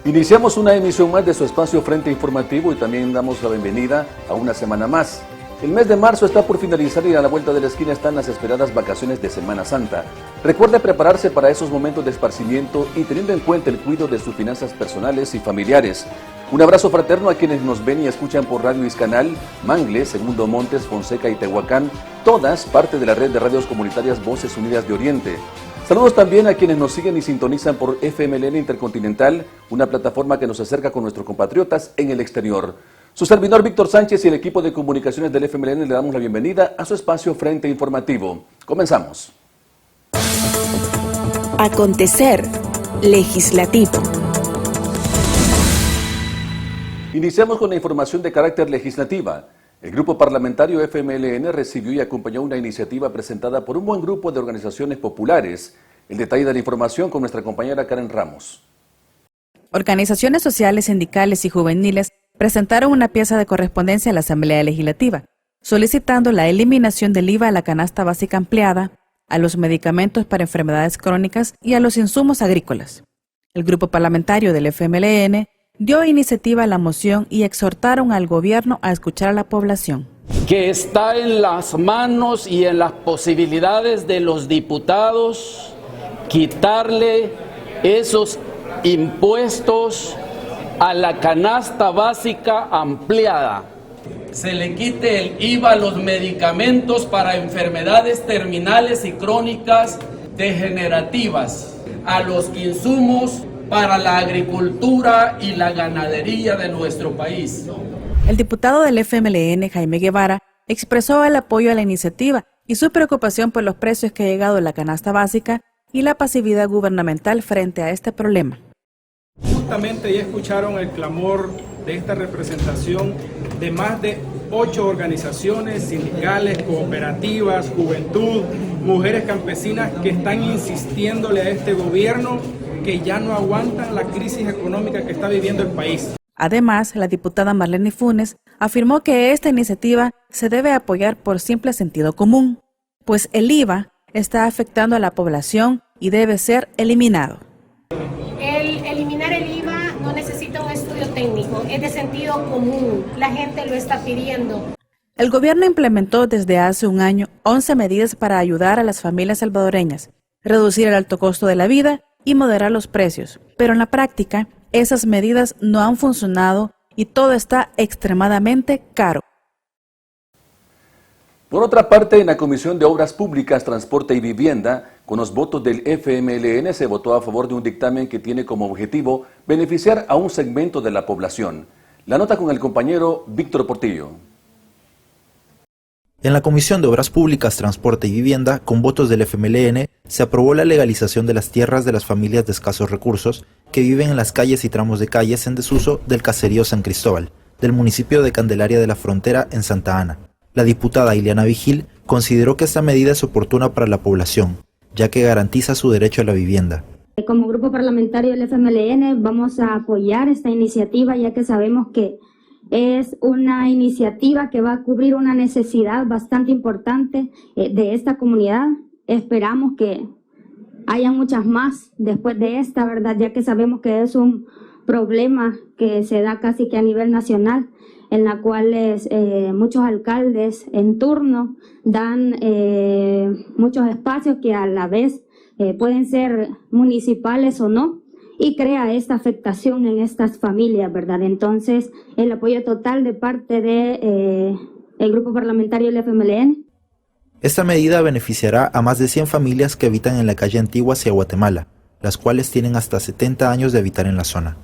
Iniciamos una emisión más de su espacio Frente Informativo y también damos la bienvenida a una semana más. El mes de marzo está por finalizar y a la vuelta de la esquina están las esperadas vacaciones de Semana Santa. Recuerde prepararse para esos momentos de esparcimiento y teniendo en cuenta el cuidado de sus finanzas personales y familiares. Un abrazo fraterno a quienes nos ven y escuchan por Radio Iscanal, Mangle, Segundo Montes, Fonseca y Tehuacán, todas parte de la red de radios comunitarias Voces Unidas de Oriente. Saludos también a quienes nos siguen y sintonizan por FMLN Intercontinental, una plataforma que nos acerca con nuestros compatriotas en el exterior. Su servidor Víctor Sánchez y el equipo de comunicaciones del FMLN le damos la bienvenida a su espacio Frente Informativo. Comenzamos. Acontecer legislativo. Iniciamos con la información de carácter legislativa. El grupo parlamentario FMLN recibió y acompañó una iniciativa presentada por un buen grupo de organizaciones populares. El detalle de la información con nuestra compañera Karen Ramos. Organizaciones sociales, sindicales y juveniles presentaron una pieza de correspondencia a la Asamblea Legislativa, solicitando la eliminación del IVA a la canasta básica ampliada, a los medicamentos para enfermedades crónicas y a los insumos agrícolas. El grupo parlamentario del FMLN dio iniciativa a la moción y exhortaron al gobierno a escuchar a la población. Que está en las manos y en las posibilidades de los diputados quitarle esos impuestos a la canasta básica ampliada. Se le quite el IVA a los medicamentos para enfermedades terminales y crónicas degenerativas, a los insumos para la agricultura y la ganadería de nuestro país. El diputado del FMLN, Jaime Guevara, expresó el apoyo a la iniciativa y su preocupación por los precios que ha llegado la canasta básica y la pasividad gubernamental frente a este problema. Justamente ya escucharon el clamor de esta representación de más de 8 organizaciones sindicales, cooperativas, juventud, mujeres campesinas que están insistiéndole a este gobierno que ya no aguantan la crisis económica que está viviendo el país. Además, la diputada Marlene Funes afirmó que esta iniciativa se debe apoyar por simple sentido común, pues el IVA está afectando a la población y debe ser eliminado. Eliminar el IVA no necesita un estudio técnico, es de sentido común, la gente lo está pidiendo. El gobierno implementó desde hace un año 11 medidas para ayudar a las familias salvadoreñas, reducir el alto costo de la vida y moderar los precios, pero en la práctica esas medidas no han funcionado y todo está extremadamente caro. Por otra parte, en la Comisión de Obras Públicas, Transporte y Vivienda, con los votos del FMLN se votó a favor de un dictamen que tiene como objetivo beneficiar a un segmento de la población. La nota con el compañero Víctor Portillo. En la Comisión de Obras Públicas, Transporte y Vivienda, con votos del FMLN, se aprobó la legalización de las tierras de las familias de escasos recursos que viven en las calles y tramos de calles en desuso del caserío San Cristóbal, del municipio de Candelaria de la Frontera en Santa Ana. La diputada Ileana Vigil consideró que esta medida es oportuna para la población, ya que garantiza su derecho a la vivienda. Como grupo parlamentario del FMLN vamos a apoyar esta iniciativa, ya que sabemos que es una iniciativa que va a cubrir una necesidad bastante importante de esta comunidad. Esperamos que haya muchas más después de esta, ¿verdad? Ya que sabemos que es un problema que se da casi que a nivel nacional, en la cual muchos alcaldes en turno dan muchos espacios que a la vez pueden ser municipales o no, y crea esta afectación en estas familias, ¿verdad? Entonces, el apoyo total de parte de el grupo parlamentario del FMLN. Esta medida beneficiará a más de 100 familias que habitan en la calle Antigua hacia Guatemala, las cuales tienen hasta 70 años de habitar en la zona.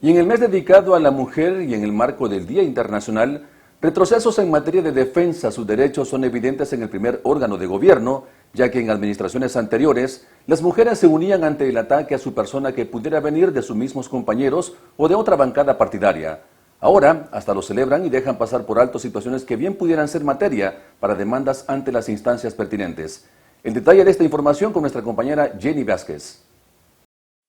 Y en el mes dedicado a la mujer y en el marco del Día Internacional, Retrocesos en materia de defensa a sus derechos son evidentes en el primer órgano de gobierno, ya que en administraciones anteriores las mujeres se unían ante el ataque a su persona que pudiera venir de sus mismos compañeros o de otra bancada partidaria. Ahora hasta lo celebran y dejan pasar por alto situaciones que bien pudieran ser materia para demandas ante las instancias pertinentes. El detalle de esta información con nuestra compañera Jenny Vázquez.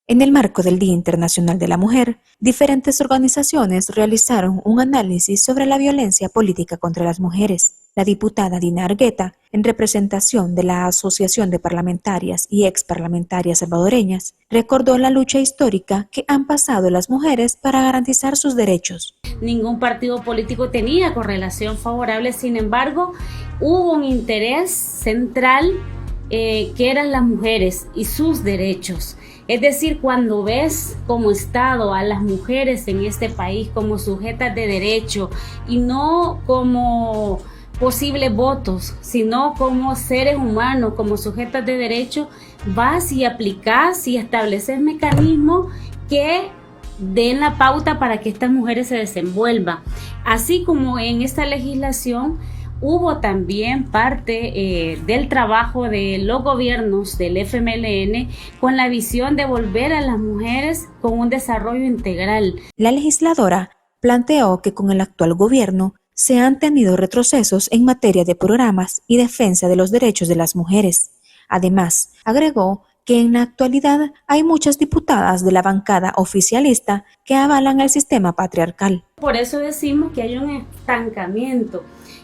En el marco del Día Internacional de la Mujer, diferentes organizaciones realizaron un análisis sobre la violencia política contra las mujeres. La diputada Dina Argueta, en representación de la Asociación de Parlamentarias y Exparlamentarias Salvadoreñas, recordó la lucha histórica que han pasado las mujeres para garantizar sus derechos. Ningún partido político tenía correlación favorable, sin embargo, hubo un interés central que eran las mujeres y sus derechos. Es decir, cuando ves como Estado a las mujeres en este país como sujetas de derecho y no como posibles votos, sino como seres humanos, como sujetas de derecho, vas y aplicas y estableces mecanismos que den la pauta para que estas mujeres se desenvuelvan. Así como en esta legislación hubo también parte del trabajo de los gobiernos del FMLN con la visión de volver a las mujeres con un desarrollo integral. La legisladora planteó que con el actual gobierno se han tenido retrocesos en materia de programas y defensa de los derechos de las mujeres. Además, agregó que en la actualidad hay muchas diputadas de la bancada oficialista que avalan el sistema patriarcal. Por eso decimos que hay un estancamiento.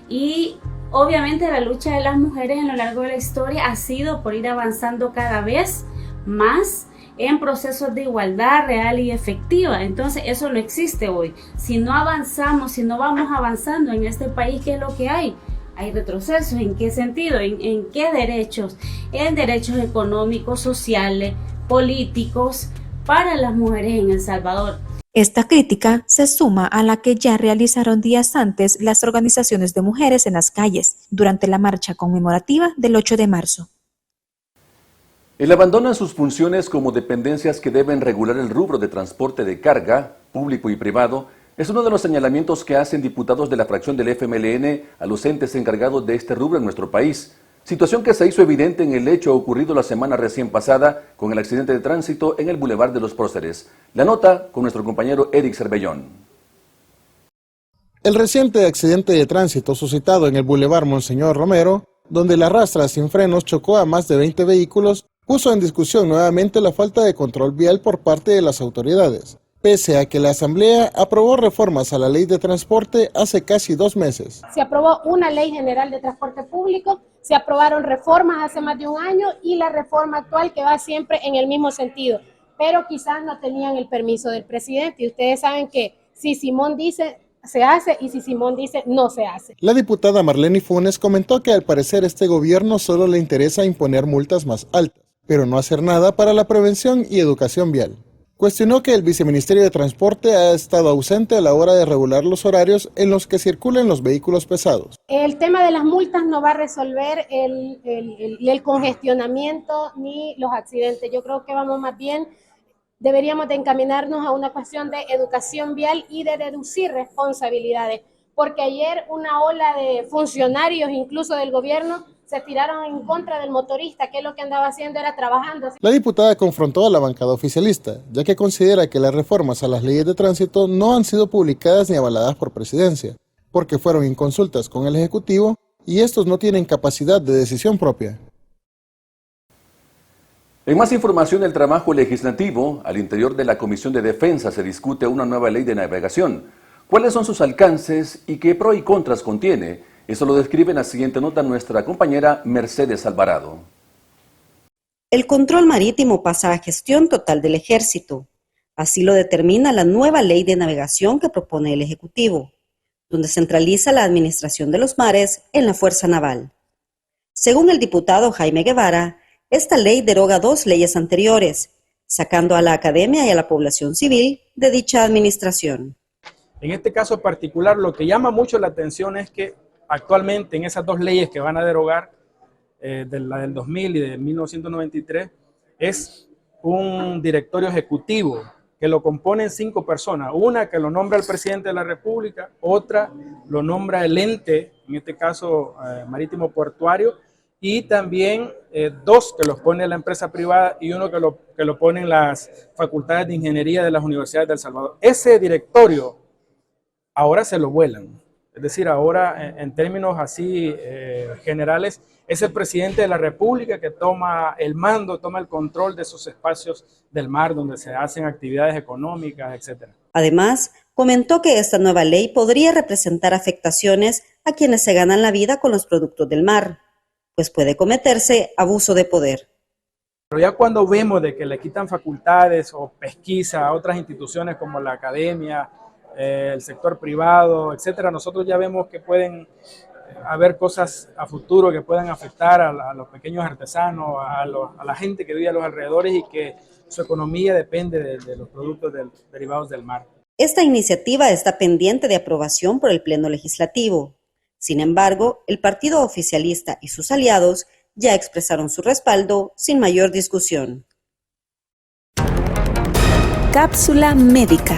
Y obviamente la lucha de las mujeres a lo largo de la historia ha sido por ir avanzando cada vez más en procesos de igualdad real y efectiva. Entonces eso no existe hoy. Si no avanzamos, si no vamos avanzando en este país, ¿qué es lo que hay? Hay retrocesos. ¿En qué sentido? ¿En qué derechos? En derechos económicos, sociales, políticos para las mujeres en El Salvador. Esta crítica se suma a la que ya realizaron días antes las organizaciones de mujeres en las calles durante la marcha conmemorativa del 8 de marzo. El abandono en sus funciones como dependencias que deben regular el rubro de transporte de carga, público y privado, es uno de los señalamientos que hacen diputados de la fracción del FMLN a los entes encargados de este rubro en nuestro país. Situación que se hizo evidente en el hecho ocurrido la semana recién pasada con el accidente de tránsito en el Boulevard de los Próceres. La nota con nuestro compañero Eric Cervellón. El reciente accidente de tránsito suscitado en el Boulevard Monseñor Romero, donde la rastra sin frenos chocó a más de 20 vehículos, puso en discusión nuevamente la falta de control vial por parte de las autoridades, pese a que la Asamblea aprobó reformas a la Ley de Transporte hace casi 2 meses. Se aprobó una Ley General de Transporte Público, se aprobaron reformas hace más de un año y la reforma actual que va siempre en el mismo sentido, pero quizás no tenían el permiso del presidente y ustedes saben que si Simón dice se hace y si Simón dice no se hace. La diputada Marlene Funes comentó que al parecer este gobierno solo le interesa imponer multas más altas, pero no hacer nada para la prevención y educación vial. Cuestionó que el Viceministerio de Transporte ha estado ausente a la hora de regular los horarios en los que circulan los vehículos pesados. El tema de las multas no va a resolver el congestionamiento ni los accidentes. Yo creo que vamos más bien, deberíamos de encaminarnos a una cuestión de educación vial y de reducir responsabilidades, porque ayer una ola de funcionarios, incluso del gobierno, se tiraron en contra del motorista, que lo que andaba haciendo era trabajando. La diputada confrontó a la bancada oficialista, ya que considera que las reformas a las leyes de tránsito no han sido publicadas ni avaladas por presidencia, porque fueron en consultas con el Ejecutivo y estos no tienen capacidad de decisión propia. En más información del trabajo legislativo, al interior de la Comisión de Defensa se discute una nueva ley de navegación. ¿Cuáles son sus alcances y qué pros y contras contiene? Eso lo describe en la siguiente nota nuestra compañera Mercedes Alvarado. El control marítimo pasa a gestión total del Ejército. Así lo determina la nueva ley de navegación que propone el Ejecutivo, donde centraliza la administración de los mares en la Fuerza Naval. Según el diputado Jaime Guevara, esta ley deroga 2 leyes anteriores, sacando a la academia y a la población civil de dicha administración. En este caso particular, lo que llama mucho la atención es que actualmente en esas 2 leyes que van a derogar, de la del 2000 y de 1993, es un directorio ejecutivo que lo componen 5 personas. Una que lo nombra el presidente de la República, otra lo nombra el ente, en este caso marítimo portuario, y también 2 que los pone la empresa privada y uno que lo ponen las facultades de ingeniería de las universidades de El Salvador. Ese directorio ahora se lo vuelan. Es decir, ahora en términos así generales, es el presidente de la República que toma el mando, toma el control de esos espacios del mar donde se hacen actividades económicas, etc. Además, comentó que esta nueva ley podría representar afectaciones a quienes se ganan la vida con los productos del mar, pues puede cometerse abuso de poder. Pero ya cuando vemos de que le quitan facultades o pesquisa a otras instituciones como la academia, el sector privado, etcétera, nosotros ya vemos que pueden haber cosas a futuro que puedan afectar a los pequeños artesanos, a la gente que vive a los alrededores y que su economía depende de los productos derivados del mar. Esta iniciativa está pendiente de aprobación por el Pleno Legislativo. Sin embargo, el partido oficialista y sus aliados ya expresaron su respaldo sin mayor discusión. Cápsula médica.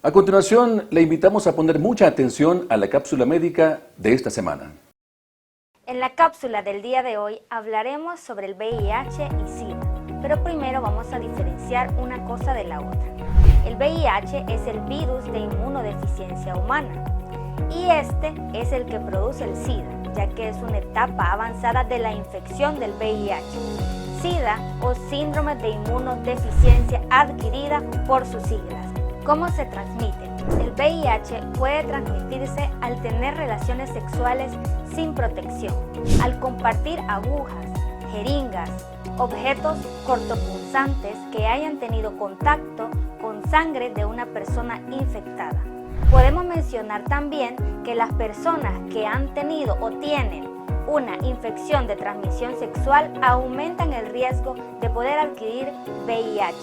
A continuación, le invitamos a poner mucha atención a la cápsula médica de esta semana. En la cápsula del día de hoy hablaremos sobre el VIH y SIDA, pero primero vamos a diferenciar una cosa de la otra. El VIH es el virus de inmunodeficiencia humana y este es el que produce el SIDA, ya que es una etapa avanzada de la infección del VIH. SIDA o síndrome de inmunodeficiencia adquirida por sus siglas. ¿Cómo se transmite? El VIH puede transmitirse al tener relaciones sexuales sin protección, al compartir agujas, jeringas, objetos cortopunzantes que hayan tenido contacto con sangre de una persona infectada. Podemos mencionar también que las personas que han tenido o tienen una infección de transmisión sexual aumentan el riesgo de poder adquirir VIH.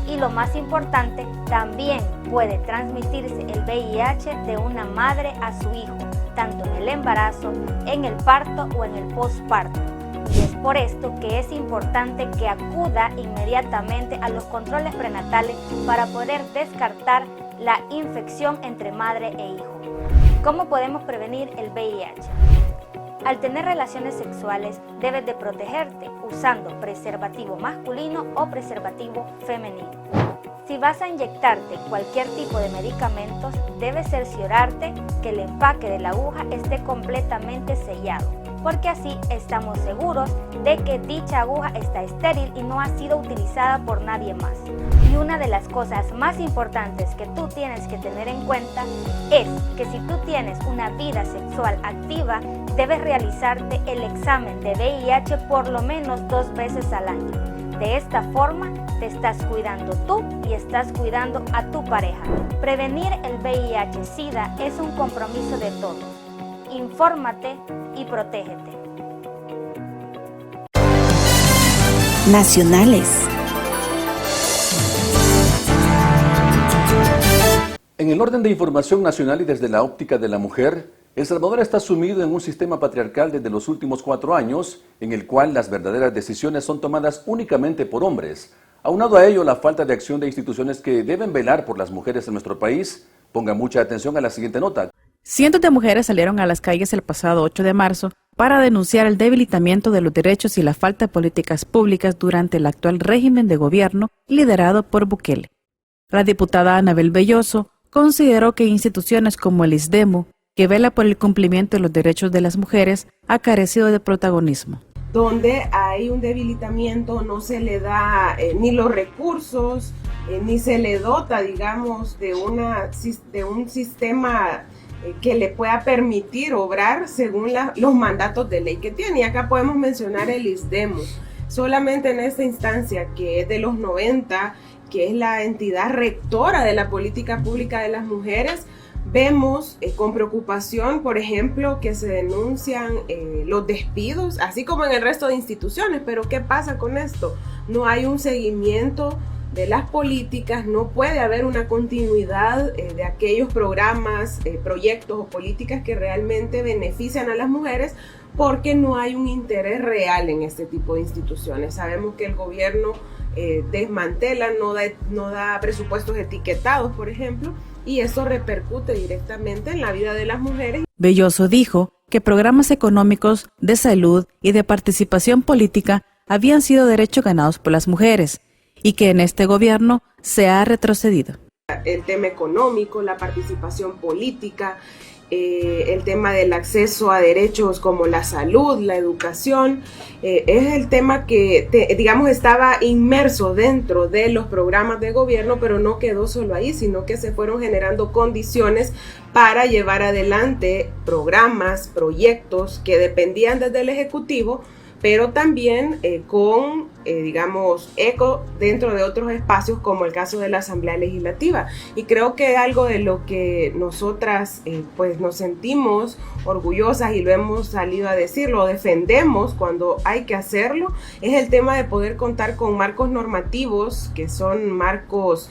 Y lo más importante, también puede transmitirse el VIH de una madre a su hijo, tanto en el embarazo, en el parto o en el posparto. Y es por esto que es importante que acuda inmediatamente a los controles prenatales para poder descartar la infección entre madre e hijo. ¿Cómo podemos prevenir el VIH? Al tener relaciones sexuales, debes de protegerte usando preservativo masculino o preservativo femenino. Si vas a inyectarte cualquier tipo de medicamentos, debes cerciorarte que el empaque de la aguja esté completamente sellado, porque así estamos seguros de que dicha aguja está estéril y no ha sido utilizada por nadie más. Y una de las cosas más importantes que tú tienes que tener en cuenta es que si tú tienes una vida sexual activa, debes realizarte el examen de VIH por lo menos 2 veces al año. De esta forma, te estás cuidando tú y estás cuidando a tu pareja. Prevenir el VIH-Sida es un compromiso de todos. Infórmate y protégete. Nacionales. En el orden de información nacional y desde la óptica de la mujer, El Salvador está sumido en un sistema patriarcal desde los últimos 4 años, en el cual las verdaderas decisiones son tomadas únicamente por hombres. Aunado a ello, la falta de acción de instituciones que deben velar por las mujeres en nuestro país. Ponga mucha atención a la siguiente nota. Cientos de mujeres salieron a las calles el pasado 8 de marzo para denunciar el debilitamiento de los derechos y la falta de políticas públicas durante el actual régimen de gobierno liderado por Bukele. La diputada Anabel Belloso consideró que instituciones como el ISDEMU, que vela por el cumplimiento de los derechos de las mujeres, ha carecido de protagonismo. Donde hay un debilitamiento, no se le da ni los recursos, ni se le dota, digamos, de un sistema que le pueda permitir obrar según los mandatos de ley que tiene. Y acá podemos mencionar el ISDEMU. Solamente en esta instancia, que es de los 90, que es la entidad rectora de la política pública de las mujeres, vemos con preocupación, por ejemplo, que se denuncian los despidos, así como en el resto de instituciones. Pero ¿qué pasa con esto? No hay un seguimiento de las políticas, no puede haber una continuidad de aquellos programas, proyectos o políticas que realmente benefician a las mujeres, porque no hay un interés real en este tipo de instituciones. Sabemos que el gobierno desmantela, no da presupuestos etiquetados, por ejemplo, y eso repercute directamente en la vida de las mujeres. Belloso dijo que programas económicos, de salud y de participación política habían sido derechos ganados por las mujeres y que en este gobierno se ha retrocedido. El tema económico, la participación política, el tema del acceso a derechos como la salud, la educación, es el tema que, digamos, estaba inmerso dentro de los programas de gobierno, pero no quedó solo ahí, sino que se fueron generando condiciones para llevar adelante programas, proyectos que dependían desde el Ejecutivo, pero también con, digamos, eco dentro de otros espacios, como el caso de la Asamblea Legislativa. Y creo que algo de lo que nosotras pues nos sentimos orgullosas y lo hemos salido a decir, lo defendemos cuando hay que hacerlo, es el tema de poder contar con marcos normativos, que son marcos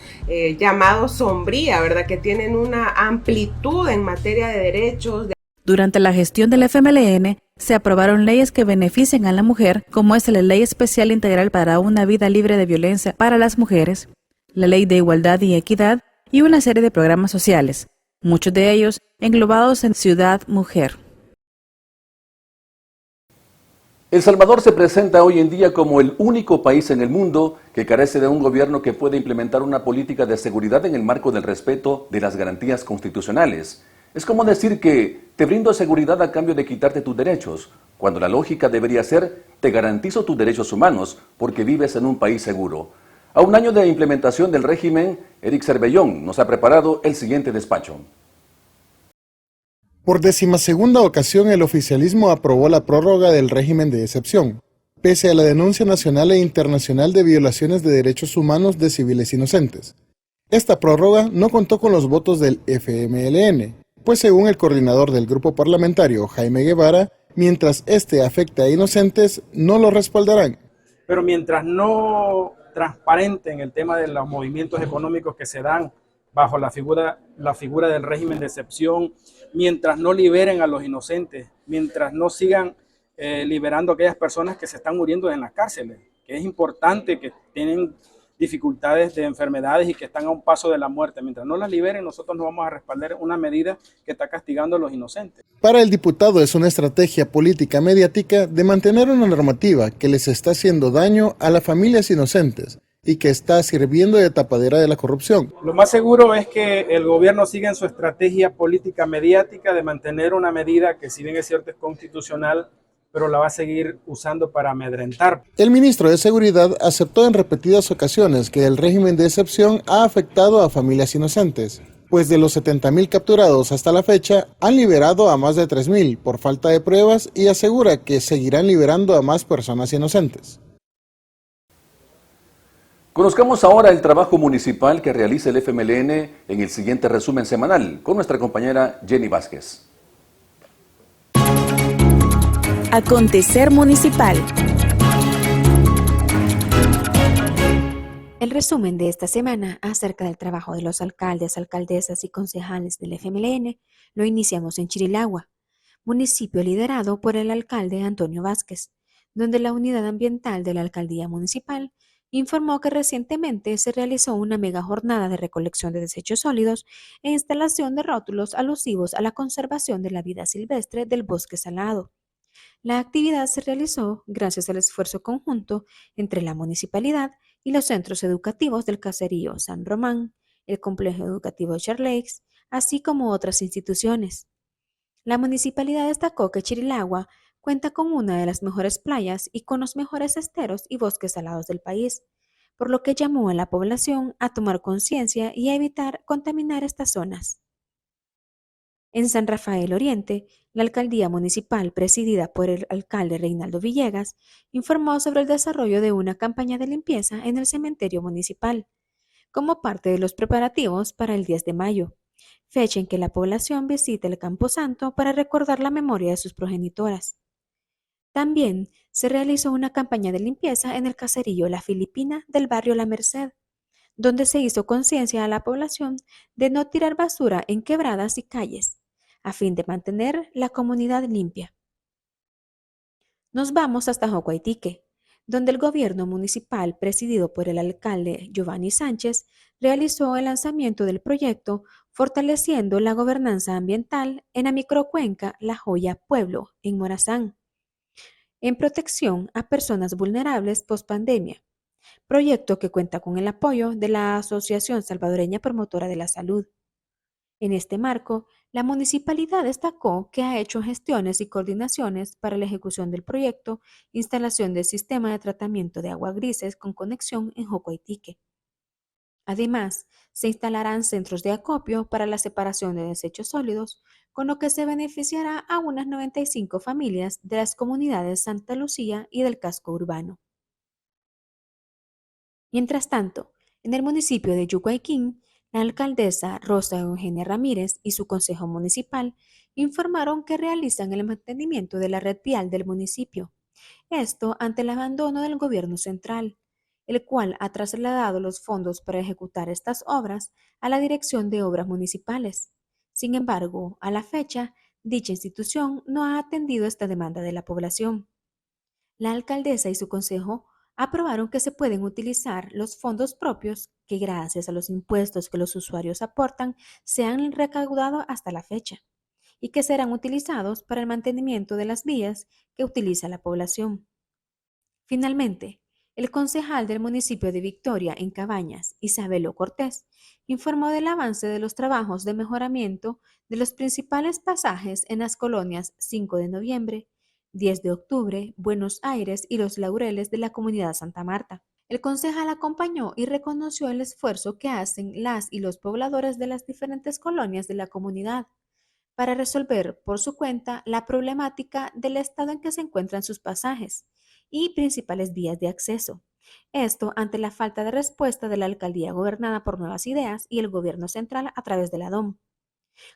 llamados sombría, ¿verdad? Que tienen una amplitud en materia de derechos. Durante la gestión del FMLN, se aprobaron leyes que benefician a la mujer, como es la Ley Especial Integral para una Vida Libre de Violencia para las Mujeres, la Ley de Igualdad y Equidad y una serie de programas sociales, muchos de ellos englobados en Ciudad Mujer. El Salvador se presenta hoy en día como el único país en el mundo que carece de un gobierno que pueda implementar una política de seguridad en el marco del respeto de las garantías constitucionales. Es como decir que te brindo seguridad a cambio de quitarte tus derechos, cuando la lógica debería ser te garantizo tus derechos humanos porque vives en un país seguro. A un año de implementación del régimen, Eric Cervellón nos ha preparado el siguiente despacho. Por 12ª ocasión, el oficialismo aprobó la prórroga del régimen de excepción, pese a la denuncia nacional e internacional de violaciones de derechos humanos de civiles inocentes. Esta prórroga no contó con los votos del FMLN, pues según el coordinador del grupo parlamentario, Jaime Guevara, mientras este afecte a inocentes, no lo respaldarán. Pero mientras no transparenten el tema de los movimientos económicos que se dan bajo la figura del régimen de excepción, mientras no liberen a los inocentes, mientras no sigan liberando a aquellas personas que se están muriendo en las cárceles, que es importante, que tienen dificultades de enfermedades y que están a un paso de la muerte. Mientras no las liberen, nosotros no vamos a respaldar una medida que está castigando a los inocentes. Para el diputado es una estrategia política mediática de mantener una normativa que les está haciendo daño a las familias inocentes y que está sirviendo de tapadera de la corrupción. Lo más seguro es que el gobierno siga en su estrategia política mediática de mantener una medida que, si bien es cierto, es constitucional, pero la va a seguir usando para amedrentar. El ministro de Seguridad aceptó en repetidas ocasiones que el régimen de excepción ha afectado a familias inocentes, pues de los 70,000 capturados hasta la fecha, han liberado a más de 3,000 por falta de pruebas y asegura que seguirán liberando a más personas inocentes. Conozcamos ahora el trabajo municipal que realiza el FMLN en el siguiente resumen semanal con nuestra compañera Jenny Vázquez. Acontecer municipal. El resumen de esta semana acerca del trabajo de los alcaldes, alcaldesas y concejales del FMLN lo iniciamos en Chirilagua, municipio liderado por el alcalde Antonio Vázquez, donde la unidad ambiental de la alcaldía municipal informó que recientemente se realizó una mega jornada de recolección de desechos sólidos e instalación de rótulos alusivos a la conservación de la vida silvestre del bosque salado. La actividad se realizó gracias al esfuerzo conjunto entre la municipalidad y los centros educativos del caserío San Román, el complejo educativo Charlex, así como otras instituciones. La municipalidad destacó que Chirilagua cuenta con una de las mejores playas y con los mejores esteros y bosques salados del país, por lo que llamó a la población a tomar conciencia y a evitar contaminar estas zonas. En San Rafael Oriente, la alcaldía municipal, presidida por el alcalde Reinaldo Villegas, informó sobre el desarrollo de una campaña de limpieza en el cementerio municipal, como parte de los preparativos para el 10 de mayo, fecha en que la población visita el Camposanto para recordar la memoria de sus progenitoras. También se realizó una campaña de limpieza en el caserío La Filipina del barrio La Merced, donde se hizo conciencia a la población de no tirar basura en quebradas y calles, a fin de mantener la comunidad limpia. Nos vamos hasta Jocuaitique, donde el gobierno municipal, presidido por el alcalde Giovanni Sánchez, realizó el lanzamiento del proyecto Fortaleciendo la Gobernanza Ambiental en la microcuenca La Joya Pueblo, en Morazán, en protección a personas vulnerables post-pandemia, proyecto que cuenta con el apoyo de la Asociación Salvadoreña Promotora de la Salud. En este marco, la municipalidad destacó que ha hecho gestiones y coordinaciones para la ejecución del proyecto Instalación del Sistema de Tratamiento de Agua Grises con conexión en Jocuaitique. Además, se instalarán centros de acopio para la separación de desechos sólidos, con lo que se beneficiará a unas 95 familias de las comunidades Santa Lucía y del casco urbano. Mientras tanto, en el municipio de Yucuaiquín, la alcaldesa Rosa Eugenia Ramírez y su consejo municipal informaron que realizan el mantenimiento de la red vial del municipio. Esto ante el abandono del gobierno central, el cual ha trasladado los fondos para ejecutar estas obras a la Dirección de Obras Municipales. Sin embargo, a la fecha, dicha institución no ha atendido esta demanda de la población. La alcaldesa y su consejo aprobaron que se pueden utilizar los fondos propios que, gracias a los impuestos que los usuarios aportan, se han recaudado hasta la fecha y que serán utilizados para el mantenimiento de las vías que utiliza la población. Finalmente, el concejal del municipio de Victoria, en Cabañas, Isabelo Cortés, informó del avance de los trabajos de mejoramiento de los principales pasajes en las colonias 5 de noviembre, 10 de octubre, Buenos Aires y Los Laureles de la comunidad Santa Marta. El concejal acompañó y reconoció el esfuerzo que hacen las y los pobladores de las diferentes colonias de la comunidad para resolver por su cuenta la problemática del estado en que se encuentran sus pasajes y principales vías de acceso. Esto ante la falta de respuesta de la alcaldía gobernada por Nuevas Ideas y el gobierno central a través de la DOM.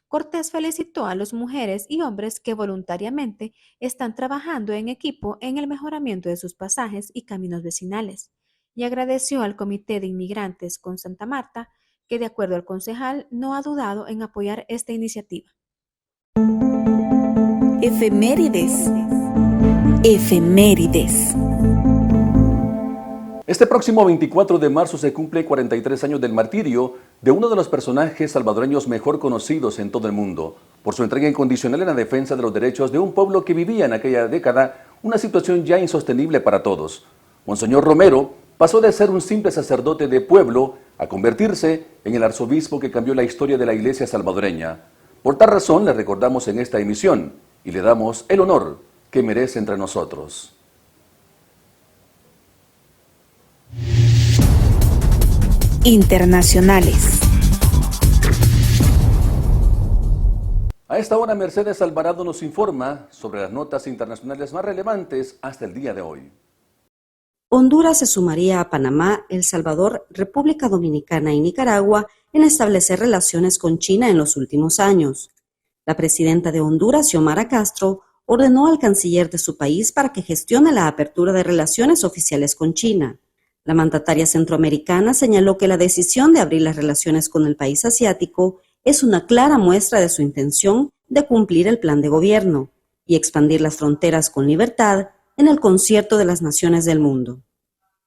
Cortés felicitó a las mujeres y hombres que voluntariamente están trabajando en equipo en el mejoramiento de sus pasajes y caminos vecinales y agradeció al Comité de Inmigrantes con Santa Marta que, de acuerdo al concejal, no ha dudado en apoyar esta iniciativa. Efemérides. Efemérides. Este próximo 24 de marzo se cumple 43 años del martirio de uno de los personajes salvadoreños mejor conocidos en todo el mundo, por su entrega incondicional en la defensa de los derechos de un pueblo que vivía en aquella década una situación ya insostenible para todos. Monseñor Romero pasó de ser un simple sacerdote de pueblo a convertirse en el arzobispo que cambió la historia de la iglesia salvadoreña. Por tal razón le recordamos en esta emisión y le damos el honor que merece entre nosotros. Internacionales. A esta hora Mercedes Alvarado nos informa sobre las notas internacionales más relevantes hasta el día de hoy. Honduras se sumaría a Panamá, El Salvador, República Dominicana y Nicaragua en establecer relaciones con China en los últimos años. La presidenta de Honduras, Xiomara Castro, ordenó al canciller de su país para que gestione la apertura de relaciones oficiales con China. La mandataria centroamericana señaló que la decisión de abrir las relaciones con el país asiático es una clara muestra de su intención de cumplir el plan de gobierno y expandir las fronteras con libertad en el concierto de las naciones del mundo.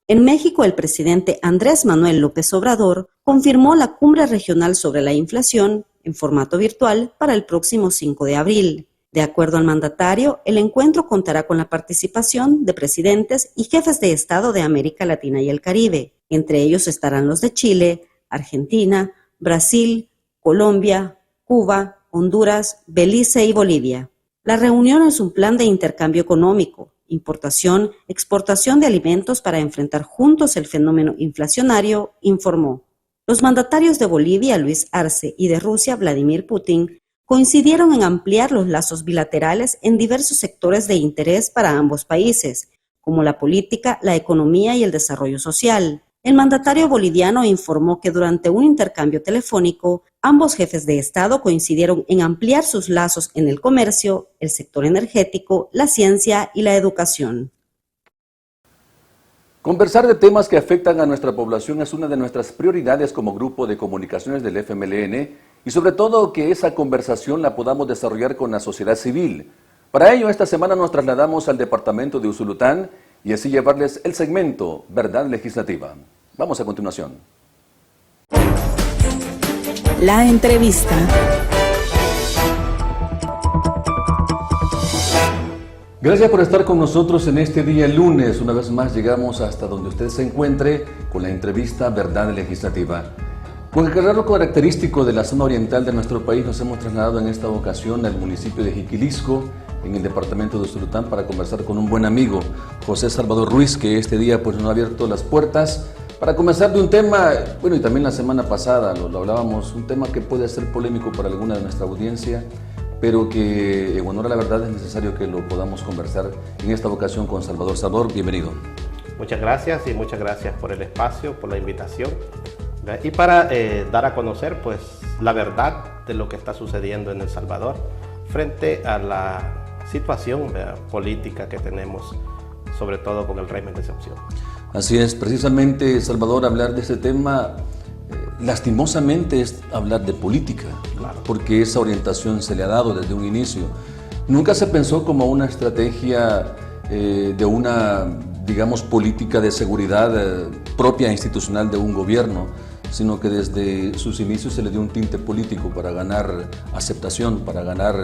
En México, el presidente Andrés Manuel López Obrador confirmó la cumbre regional sobre la inflación en formato virtual para el próximo 5 de abril. De acuerdo al mandatario, el encuentro contará con la participación de presidentes y jefes de Estado de América Latina y el Caribe. Entre ellos estarán los de Chile, Argentina, Brasil, Colombia, Cuba, Honduras, Belice y Bolivia. La reunión es un plan de intercambio económico, importación, exportación de alimentos para enfrentar juntos el fenómeno inflacionario, informó. Los mandatarios de Bolivia, Luis Arce, y de Rusia, Vladimir Putin, coincidieron en ampliar los lazos bilaterales en diversos sectores de interés para ambos países, como la política, la economía y el desarrollo social. El mandatario boliviano informó que durante un intercambio telefónico, ambos jefes de Estado coincidieron en ampliar sus lazos en el comercio, el sector energético, la ciencia y la educación. Conversar de temas que afectan a nuestra población es una de nuestras prioridades como grupo de comunicaciones del FMLN y sobre todo que esa conversación la podamos desarrollar con la sociedad civil. Para ello, esta semana nos trasladamos al departamento de Usulután y así llevarles el segmento Verdad Legislativa. Vamos a continuación. La entrevista. Gracias por estar con nosotros en este día lunes. Una vez más llegamos hasta donde usted se encuentre con la entrevista Verdad Legislativa. Con el cargo característico de la zona oriental de nuestro país nos hemos trasladado en esta ocasión al municipio de Jiquilisco, en el departamento de Usulután, para conversar con un buen amigo, José Salvador Ruiz, que este día pues nos ha abierto las puertas para conversar de un tema, bueno, y también la semana pasada lo hablábamos, un tema que puede ser polémico para alguna de nuestra audiencia, pero que en honor a la verdad es necesario que lo podamos conversar en esta ocasión con Salvador. Salvador, bienvenido. Muchas gracias y muchas gracias por el espacio, por la invitación y para dar a conocer pues la verdad de lo que está sucediendo en El Salvador frente a la situación política que tenemos, sobre todo con el régimen de excepción. Así es, precisamente, Salvador, hablar de este tema lastimosamente es hablar de política, claro, porque esa orientación se le ha dado desde un inicio. Nunca se pensó como una estrategia de una, digamos, política de seguridad propia institucional de un gobierno, sino que desde sus inicios se le dio un tinte político para ganar aceptación, para ganar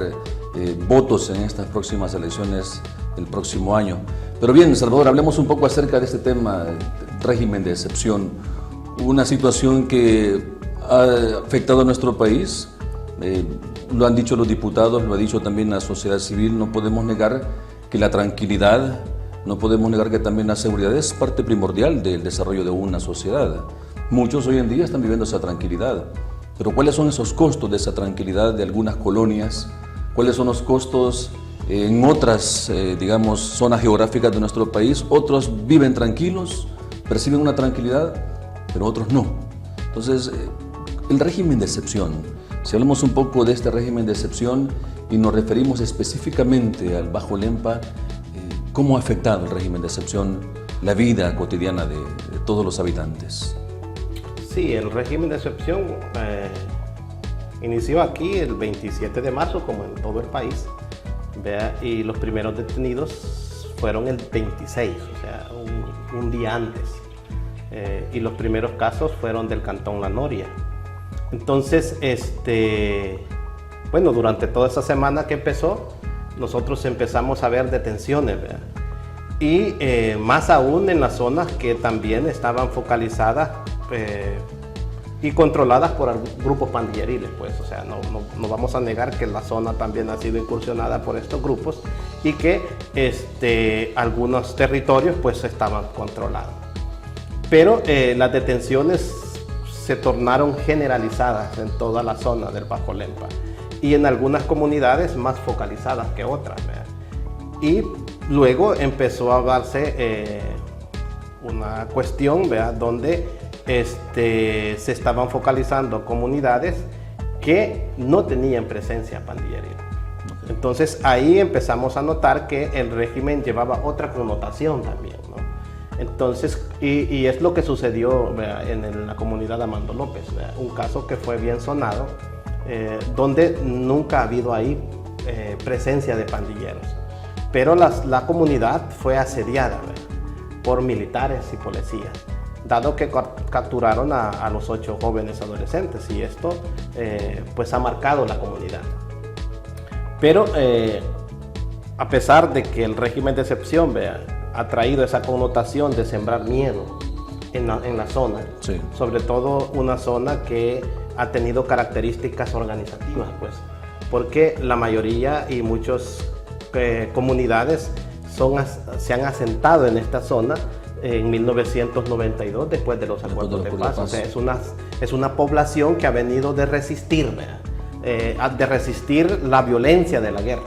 votos en estas próximas elecciones del próximo año. Pero bien, Salvador, hablemos un poco acerca de este tema, régimen de excepción. Una situación que ha afectado a nuestro país, lo han dicho los diputados, lo ha dicho también la sociedad civil. No podemos negar que la tranquilidad, no podemos negar que también la seguridad es parte primordial del desarrollo de una sociedad. Muchos hoy en día están viviendo esa tranquilidad, pero ¿cuáles son esos costos de esa tranquilidad de algunas colonias? ¿Cuáles son los costos en otras, digamos, zonas geográficas de nuestro país? Otros viven tranquilos, perciben una tranquilidad, pero otros no. Entonces, el régimen de excepción, si hablamos un poco de este régimen de excepción y nos referimos específicamente al Bajo Lempa, ¿cómo ha afectado el régimen de excepción la vida cotidiana de todos los habitantes? Sí, el régimen de excepción inició aquí el 27 de marzo, como en todo el país, y los primeros detenidos fueron el 26, o sea, un día antes. Y los primeros casos fueron del cantón La Noria. Entonces, bueno, durante toda esa semana que empezó, nosotros empezamos a ver detenciones, ¿verdad? Y más aún en las zonas que también estaban focalizadas y controladas por grupos pandilleriles, pues, o sea, no vamos a negar que la zona también ha sido incursionada por estos grupos y que algunos territorios pues estaban controlados. Pero las detenciones se tornaron generalizadas en toda la zona del Bajo Lempa y en algunas comunidades más focalizadas que otras, ¿verdad? Y luego empezó a darse una cuestión, ¿verdad?, donde se estaban focalizando comunidades que no tenían presencia pandilleril. Entonces ahí empezamos a notar que el régimen llevaba otra connotación también, ¿no? Entonces, y es lo que sucedió, ¿verdad?, en la comunidad de Amando López, ¿verdad?, un caso que fue bien sonado, donde nunca ha habido ahí presencia de pandilleros, pero la comunidad fue asediada, ¿verdad?, por militares y policías, dado que capturaron a los 8 jóvenes adolescentes, y esto pues ha marcado la comunidad. Pero a pesar de que el régimen de excepción, ¿verdad?, ha traído esa connotación de sembrar miedo en la zona, sí, sobre todo una zona que ha tenido características organizativas, pues, porque la mayoría y muchas comunidades se han asentado en esta zona en 1992, después de los acuerdos de paz. O sea, es una población que ha venido de resistir, de resistir la violencia de la guerra,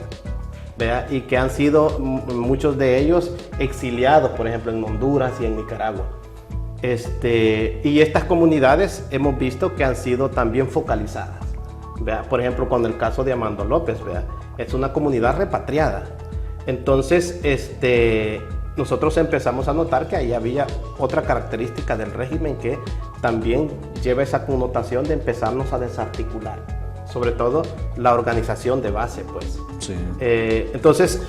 ¿verdad?, y que han sido muchos de ellos exiliados, por ejemplo, en Honduras y en Nicaragua. Y estas comunidades hemos visto que han sido también focalizadas, ¿verdad? Por ejemplo, con el caso de Amando López, ¿verdad?, es una comunidad repatriada. Entonces, nosotros empezamos a notar que ahí había otra característica del régimen que también lleva esa connotación de empezarnos a desarticular, sobre todo la organización de base, pues. Sí. Entonces,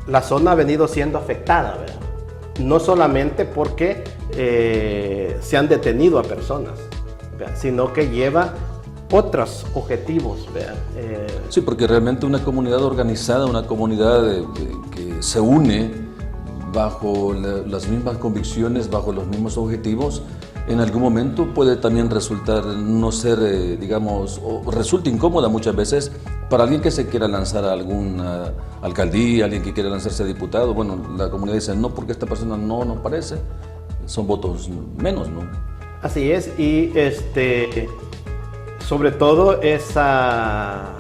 la zona ha venido siendo afectada, ¿verdad? No solamente porque se han detenido a personas, ¿verdad? Sino que lleva otros objetivos, ¿verdad? Sí, porque realmente una comunidad organizada, una comunidad que se une bajo las mismas convicciones, bajo los mismos objetivos, en algún momento puede también resultar no ser, digamos, o resulta incómoda muchas veces para alguien que se quiera lanzar a alguna alcaldía, alguien que quiera lanzarse a diputado. Bueno, la comunidad dice no, porque esta persona no nos parece, son votos menos, ¿no? Así es, y sobre todo esa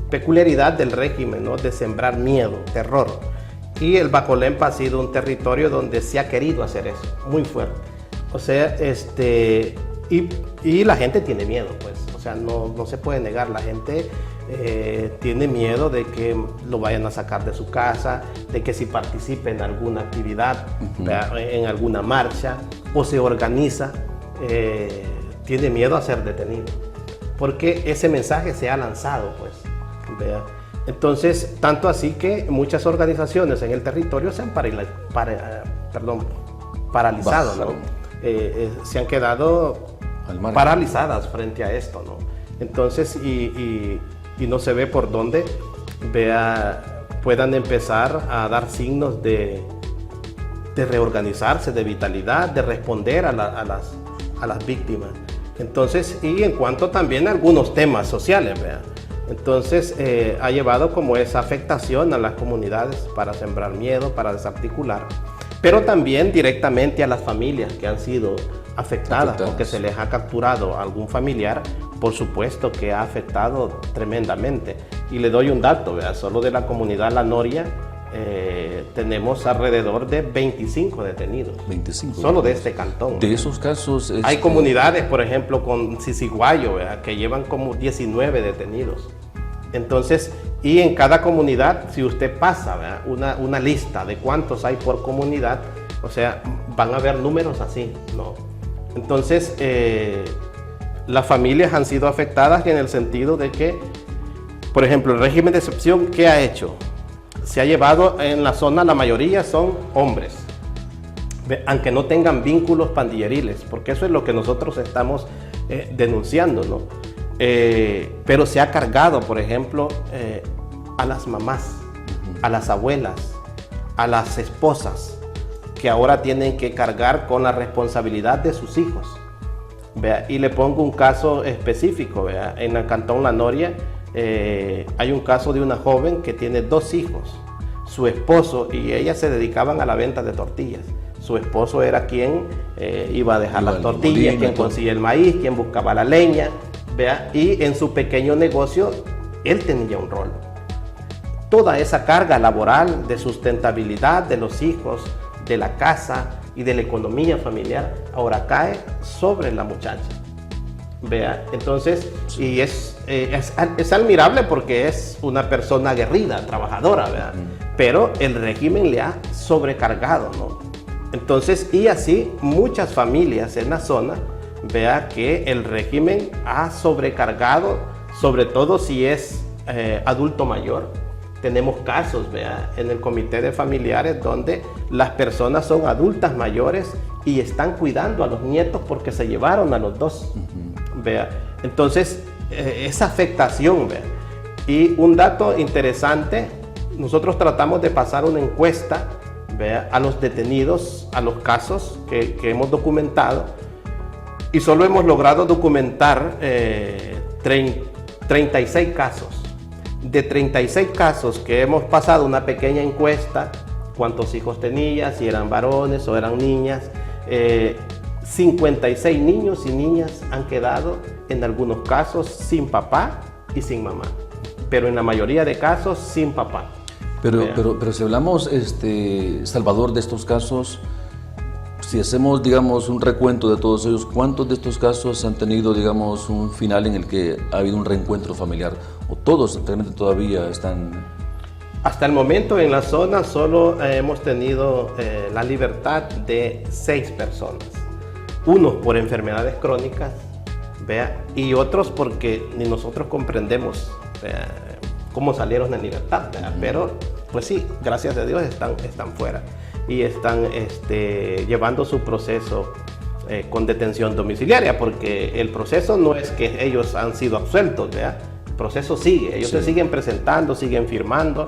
peculiaridad del régimen, ¿no? De sembrar miedo, terror. Y el Bacolempa ha sido un territorio donde se ha querido hacer eso, muy fuerte. O sea, y la gente tiene miedo, pues. O sea, no se puede negar, la gente tiene miedo de que lo vayan a sacar de su casa, de que si participe en alguna actividad, en alguna marcha, o se organiza, tiene miedo a ser detenido. Porque ese mensaje se ha lanzado, pues. ¿Vea? Entonces, tanto así que muchas organizaciones en el territorio se han paralizado, ¿no? Se han quedado paralizadas frente a esto, ¿no? Entonces, y no se ve por dónde puedan empezar a dar signos de reorganizarse, de vitalidad, de responder a las víctimas. Entonces, y en cuanto también a algunos temas sociales, ¿vea? Entonces, ha llevado como esa afectación a las comunidades para sembrar miedo, para desarticular, pero también directamente a las familias que han sido afectadas porque se les ha capturado algún familiar. Por supuesto que ha afectado tremendamente. Y le doy un dato, ¿verdad? Solo de la comunidad La Noria tenemos alrededor de 25 detenidos. 25. Solo de este cantón. De esos casos... Hay comunidades, por ejemplo, con Sisiguayo, ¿verdad? Que llevan como 19 detenidos. Entonces, y en cada comunidad, si usted pasa, ¿verdad? Una lista de cuántos hay por comunidad, o sea, van a haber números así, ¿no? Entonces, las familias han sido afectadas en el sentido de que, por ejemplo, el régimen de excepción, ¿qué ha hecho? Se ha llevado en la zona, la mayoría son hombres, aunque no tengan vínculos pandilleriles, porque eso es lo que nosotros estamos denunciando, ¿no? Pero se ha cargado, por ejemplo, a las mamás, a las abuelas, a las esposas, que ahora tienen que cargar con la responsabilidad de sus hijos. ¿Vea? Y le pongo un caso específico, ¿vea? En el cantón La Noria hay un caso de una joven que tiene 2 hijos, su esposo y ella se dedicaban a la venta de tortillas. Su esposo era quien iba a dejar las tortillas, quien conseguía el maíz, quien buscaba la leña, ¿vea? Y en su pequeño negocio él tenía un rol. Toda esa carga laboral de sustentabilidad de los hijos, de la casa y de la economía familiar ahora cae sobre la muchacha. Vea, entonces, y es admirable porque es una persona aguerrida, trabajadora, ¿vea? Pero el régimen le ha sobrecargado, ¿no? Entonces, y así muchas familias en la zona, vea que el régimen ha sobrecargado, sobre todo si es adulto mayor. Tenemos casos, vea, en el comité de familiares donde las personas son adultas mayores y están cuidando a los nietos porque se llevaron a los 2. Vea, entonces esa afectación, vea. Y un dato interesante, nosotros tratamos de pasar una encuesta, vea, a los detenidos, a los casos que hemos documentado, y solo hemos logrado documentar 36 casos. De 36 casos que hemos pasado una pequeña encuesta, cuántos hijos tenía, si eran varones o eran niñas, 56 niños y niñas han quedado en algunos casos sin papá y sin mamá, pero en la mayoría de casos sin papá. Pero si hablamos, Salvador, de estos casos, si hacemos, digamos, un recuento de todos ellos, ¿cuántos de estos casos han tenido, digamos, un final en el que ha habido un reencuentro familiar? ¿O todos realmente todavía están Hasta el momento en la zona solo hemos tenido la libertad de 6 personas. Unos por enfermedades crónicas, ¿vea? Y otros porque ni nosotros comprendemos cómo salieron en libertad, ¿vea? Pero pues sí, gracias a Dios están fuera y están llevando su proceso con detención domiciliaria, porque el proceso no es que ellos han sido absueltos, ¿vea? El proceso sigue, ellos se siguen presentando, siguen firmando,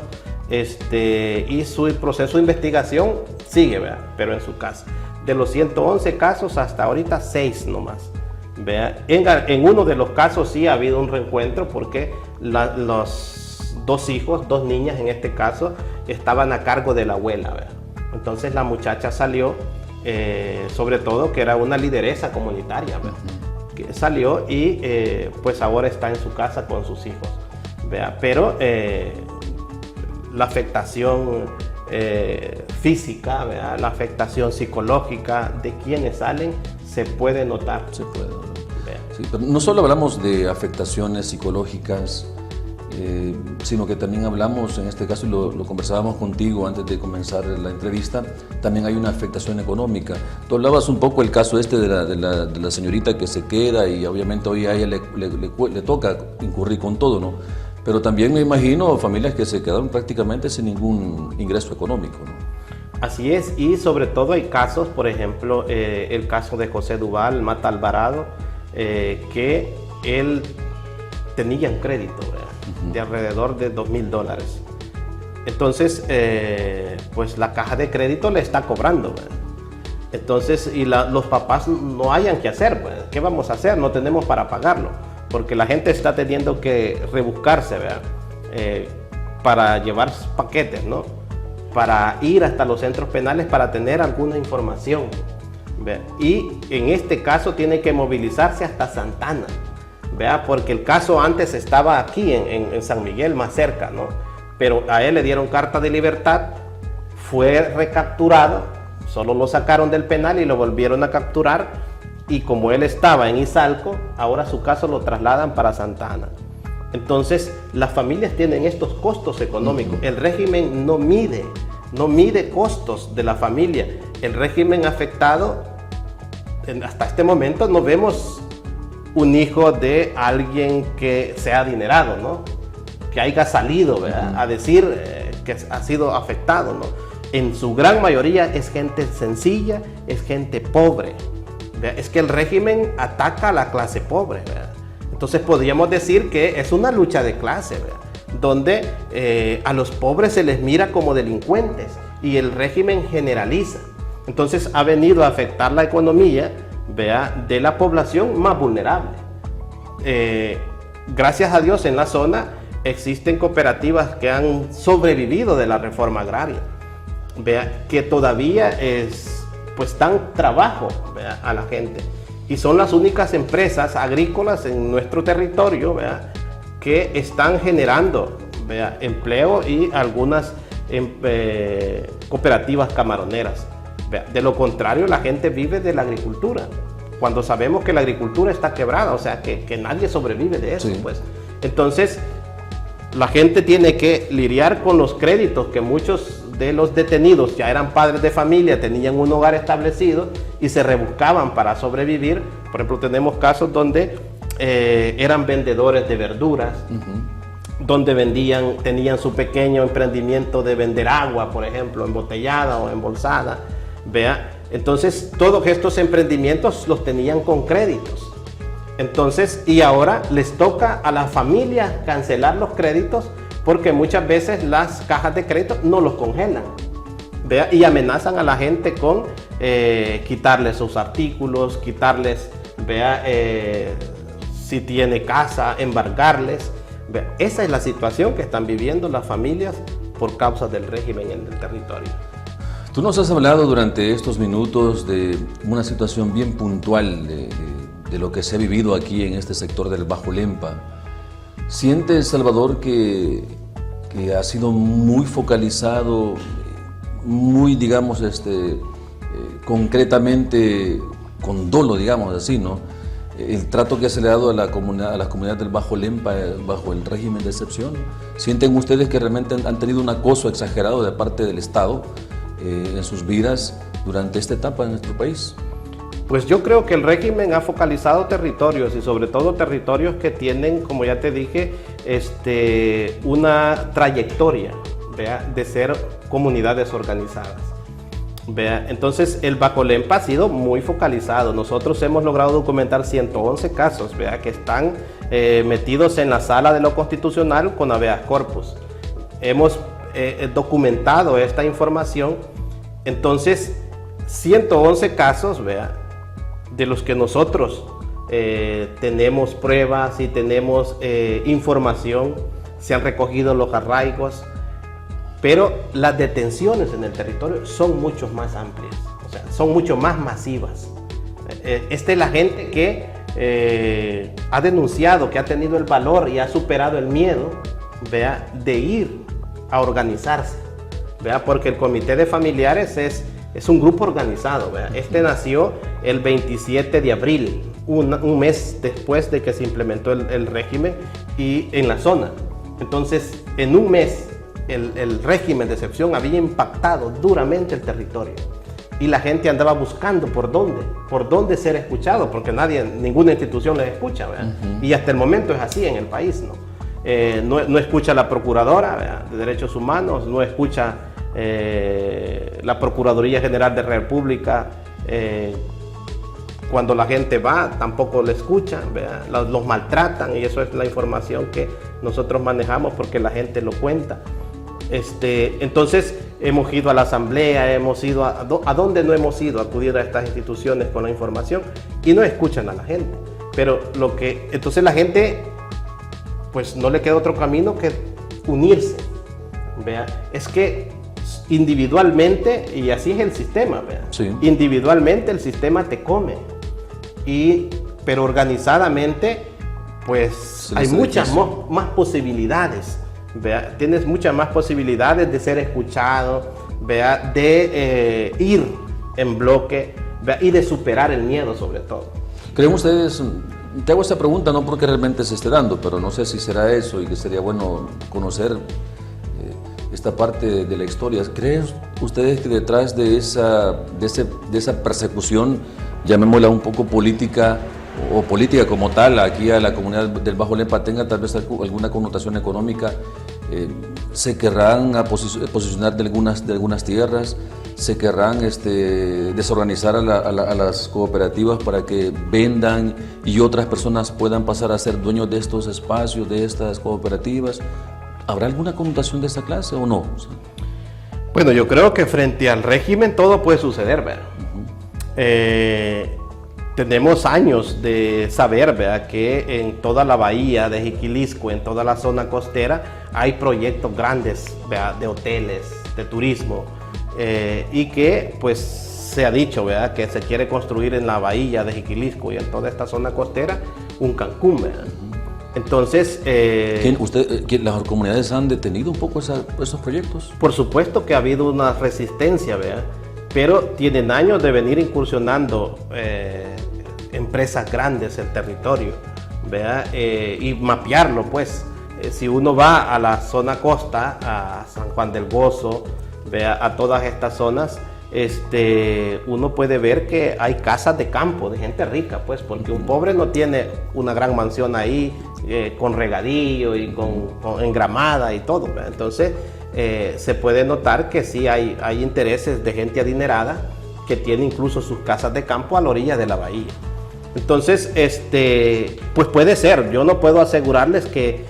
y su proceso de investigación sigue, ¿vea? Pero en su casa. De los 111 casos hasta ahorita 6 nomás, ¿vea? En uno de los casos sí ha habido un reencuentro porque los 2 hijos, 2 niñas en este caso, estaban a cargo de la abuela, ¿vea? Entonces la muchacha salió, sobre todo que era una lideresa comunitaria, ¿vea? Que salió y pues ahora está en su casa con sus hijos, ¿vea? Pero la afectación física, ¿vea? La afectación psicológica de quienes salen se puede notar. Se puede notar. Sí, pero no solo hablamos de afectaciones psicológicas, sino que también hablamos, en este caso, y lo conversábamos contigo antes de comenzar la entrevista, también hay una afectación económica. Tú hablabas un poco el caso de la señorita que se queda y obviamente hoy a ella le toca incurrir con todo, ¿no? Pero también me imagino familias que se quedaron prácticamente sin ningún ingreso económico, ¿no? Así es, y sobre todo hay casos, por ejemplo, el caso de José Duval Mata Alvarado, que él tenía un crédito, ¿verdad? De alrededor de $2,000. Entonces, pues la caja de crédito le está cobrando, ¿verdad? Entonces, y los papás no hayan qué hacer, pues, ¿qué vamos a hacer? No tenemos para pagarlo, porque la gente está teniendo que rebuscarse, ¿verdad? Para llevar paquetes, ¿no? Para ir hasta los centros penales para tener alguna información, ¿verdad? Y en este caso tiene que movilizarse hasta Santana, ¿verdad? Porque el caso antes estaba aquí en San Miguel, más cerca, ¿no? Pero a él le dieron carta de libertad, fue recapturado, solo lo sacaron del penal y lo volvieron a capturar, y como él estaba en Izalco, ahora su caso lo trasladan para Santa Ana. Entonces las familias tienen estos costos económicos. El régimen no mide costos de la familia. El régimen afectado, hasta este momento no vemos un hijo de alguien que sea adinerado, ¿no? Que haya salido, ¿verdad? A decir que ha sido afectado, ¿no? En su gran mayoría es gente sencilla, es gente pobre, ¿verdad? Es que el régimen ataca a la clase pobre, ¿verdad? Entonces podríamos decir que es una lucha de clase, ¿verdad? Donde a los pobres se les mira como delincuentes y el régimen generaliza. Entonces ha venido a afectar la economía, ¿verdad? De la población más vulnerable. Gracias a Dios en la zona existen cooperativas que han sobrevivido de la reforma agraria, ¿verdad? Que todavía pues dan trabajo, ¿verdad? A la gente. Y son las únicas empresas agrícolas en nuestro territorio, ¿verdad? Que están generando, ¿verdad? Empleo y algunas cooperativas camaroneras. ¿Verdad? De lo contrario, la gente vive de la agricultura, cuando sabemos que la agricultura está quebrada, o sea, que nadie sobrevive de eso, sí. Pues. Entonces, la gente tiene que lidiar con los créditos que muchos de los detenidos ya eran padres de familia, tenían un hogar establecido y se rebuscaban para sobrevivir. Por ejemplo, tenemos casos donde eran vendedores de verduras, donde tenían su pequeño emprendimiento de vender agua, por ejemplo, embotellada o embolsada, ¿vea? Entonces, todos estos emprendimientos los tenían con créditos. Entonces, y ahora les toca a las familias cancelar los créditos porque muchas veces las cajas de crédito no los congelan, ¿vea? Y amenazan a la gente con quitarles sus artículos, quitarles, ¿vea? Si tiene casa, embargarles. ¿Vea? Esa es la situación que están viviendo las familias por causa del régimen en el territorio. Tú nos has hablado durante estos minutos de una situación bien puntual de lo que se ha vivido aquí en este sector del Bajo Lempa. ¿Sientes, Salvador, que ha sido muy focalizado, muy, digamos, concretamente, con dolo, digamos así, ¿no? el trato que se le ha dado a las comunidades del Bajo Lempa bajo el régimen de excepción? ¿Sienten ustedes que realmente han tenido un acoso exagerado de parte del Estado en sus vidas durante esta etapa en nuestro país? Pues yo creo que el régimen ha focalizado territorios y sobre todo territorios que tienen, como ya te dije, una trayectoria, ¿vea?, de ser comunidades organizadas. ¿Vea? Entonces el Bajo Lempa ha sido muy focalizado. Nosotros hemos logrado documentar 111 casos, ¿vea?, que están metidos en la sala de lo constitucional con habeas corpus. Hemos documentado esta información. Entonces 111 casos, ¿vea?, de los que nosotros tenemos pruebas y tenemos información, se han recogido los arraigos, pero las detenciones en el territorio son mucho más amplias, o sea, son mucho más masivas. Esta es la gente que ha denunciado, que ha tenido el valor y ha superado el miedo, ¿vea?, de ir a organizarse, ¿vea?, porque el Comité de Familiares es un grupo organizado, ¿vea? Nació el 27 de abril, un mes después de que se implementó el régimen y en la zona. Entonces, en un mes, el régimen de excepción había impactado duramente el territorio y la gente andaba buscando por dónde ser escuchado, porque ninguna institución les escucha, ¿verdad? Y hasta el momento es así en el país, ¿no? No escucha la Procuradora, ¿verdad?, de Derechos Humanos, no escucha la Procuraduría General de la República, cuando la gente va tampoco le escuchan, ¿verdad?, los maltratan, y eso es la información que nosotros manejamos porque la gente lo cuenta. Entonces hemos ido a la asamblea, hemos ido a dónde no hemos ido a acudir a estas instituciones con la información y no escuchan a la gente. Pero entonces la gente, pues no le queda otro camino que unirse, ¿vea? Es que individualmente, y así es el sistema, ¿vea? Sí. Individualmente el sistema te come, pero organizadamente, pues hay muchas más posibilidades. ¿Vea? Tienes muchas más posibilidades de ser escuchado, ¿vea?, de ir en bloque, ¿vea?, y de superar el miedo sobre todo. ¿Creen ustedes, te hago esta pregunta no porque realmente se esté dando, pero no sé si será eso y que sería bueno conocer esta parte de la historia? ¿Creen ustedes que detrás de esa persecución, llamémosla un poco política, o política como tal, aquí a la comunidad del Bajo Lempa tenga tal vez alguna connotación económica? ¿Se querrán posicionar de algunas tierras? ¿Se querrán desorganizar a las cooperativas para que vendan y otras personas puedan pasar a ser dueños de estos espacios, de estas cooperativas? ¿Habrá alguna connotación de esta clase o no? Bueno, yo creo que frente al régimen todo puede suceder, ¿verdad? Tenemos años de saber, ¿verdad?, que en toda la bahía de Jiquilisco, en toda la zona costera, hay proyectos grandes, ¿verdad?, de hoteles, de turismo, y que pues se ha dicho, ¿verdad?, que se quiere construir en la bahía de Jiquilisco y en toda esta zona costera un Cancún, ¿verdad? Entonces, ¿las comunidades han detenido un poco esos proyectos? Por supuesto que ha habido una resistencia, ¿verdad?, pero tienen años de venir incursionando empresas grandes en el territorio, ¿verdad?, y mapearlo, pues. Si uno va a la zona costa, a San Juan del Gozo, ¿verdad?, a todas estas zonas, uno puede ver que hay casas de campo de gente rica, pues, porque un pobre no tiene una gran mansión ahí con regadío y con engramada y todo, ¿verdad? Entonces se puede notar que sí hay intereses de gente adinerada que tiene incluso sus casas de campo a la orilla de la bahía. Entonces, pues puede ser. Yo no puedo asegurarles que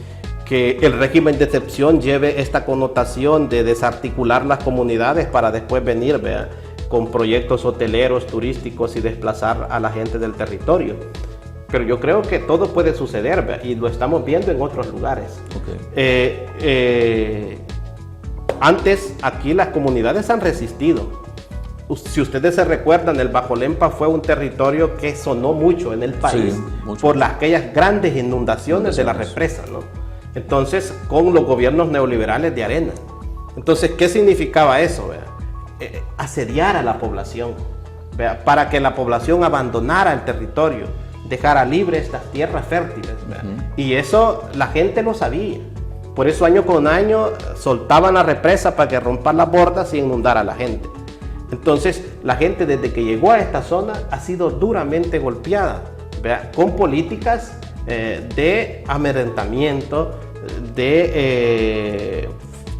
el régimen de excepción lleve esta connotación de desarticular las comunidades para después venir, ¿vea?, con proyectos hoteleros, turísticos y desplazar a la gente del territorio. Pero yo creo que todo puede suceder, ¿vea?, y lo estamos viendo en otros lugares. Okay. Antes, aquí las comunidades han resistido. Si ustedes se recuerdan, el Bajo Lempa fue un territorio que sonó mucho en el país, sí, por aquellas grandes inundaciones de la represa, ¿no? Entonces, con los gobiernos neoliberales de Arena. Entonces, ¿qué significaba eso? Asediar a la población, ¿vea?, para que la población abandonara el territorio, dejara libre estas tierras fértiles, y eso la gente lo sabía. Por eso año con año soltaban la represa para que rompan las bordas y inundara a la gente. Entonces la gente desde que llegó a esta zona ha sido duramente golpeada, ¿verdad? Con políticas de amedrentamiento, de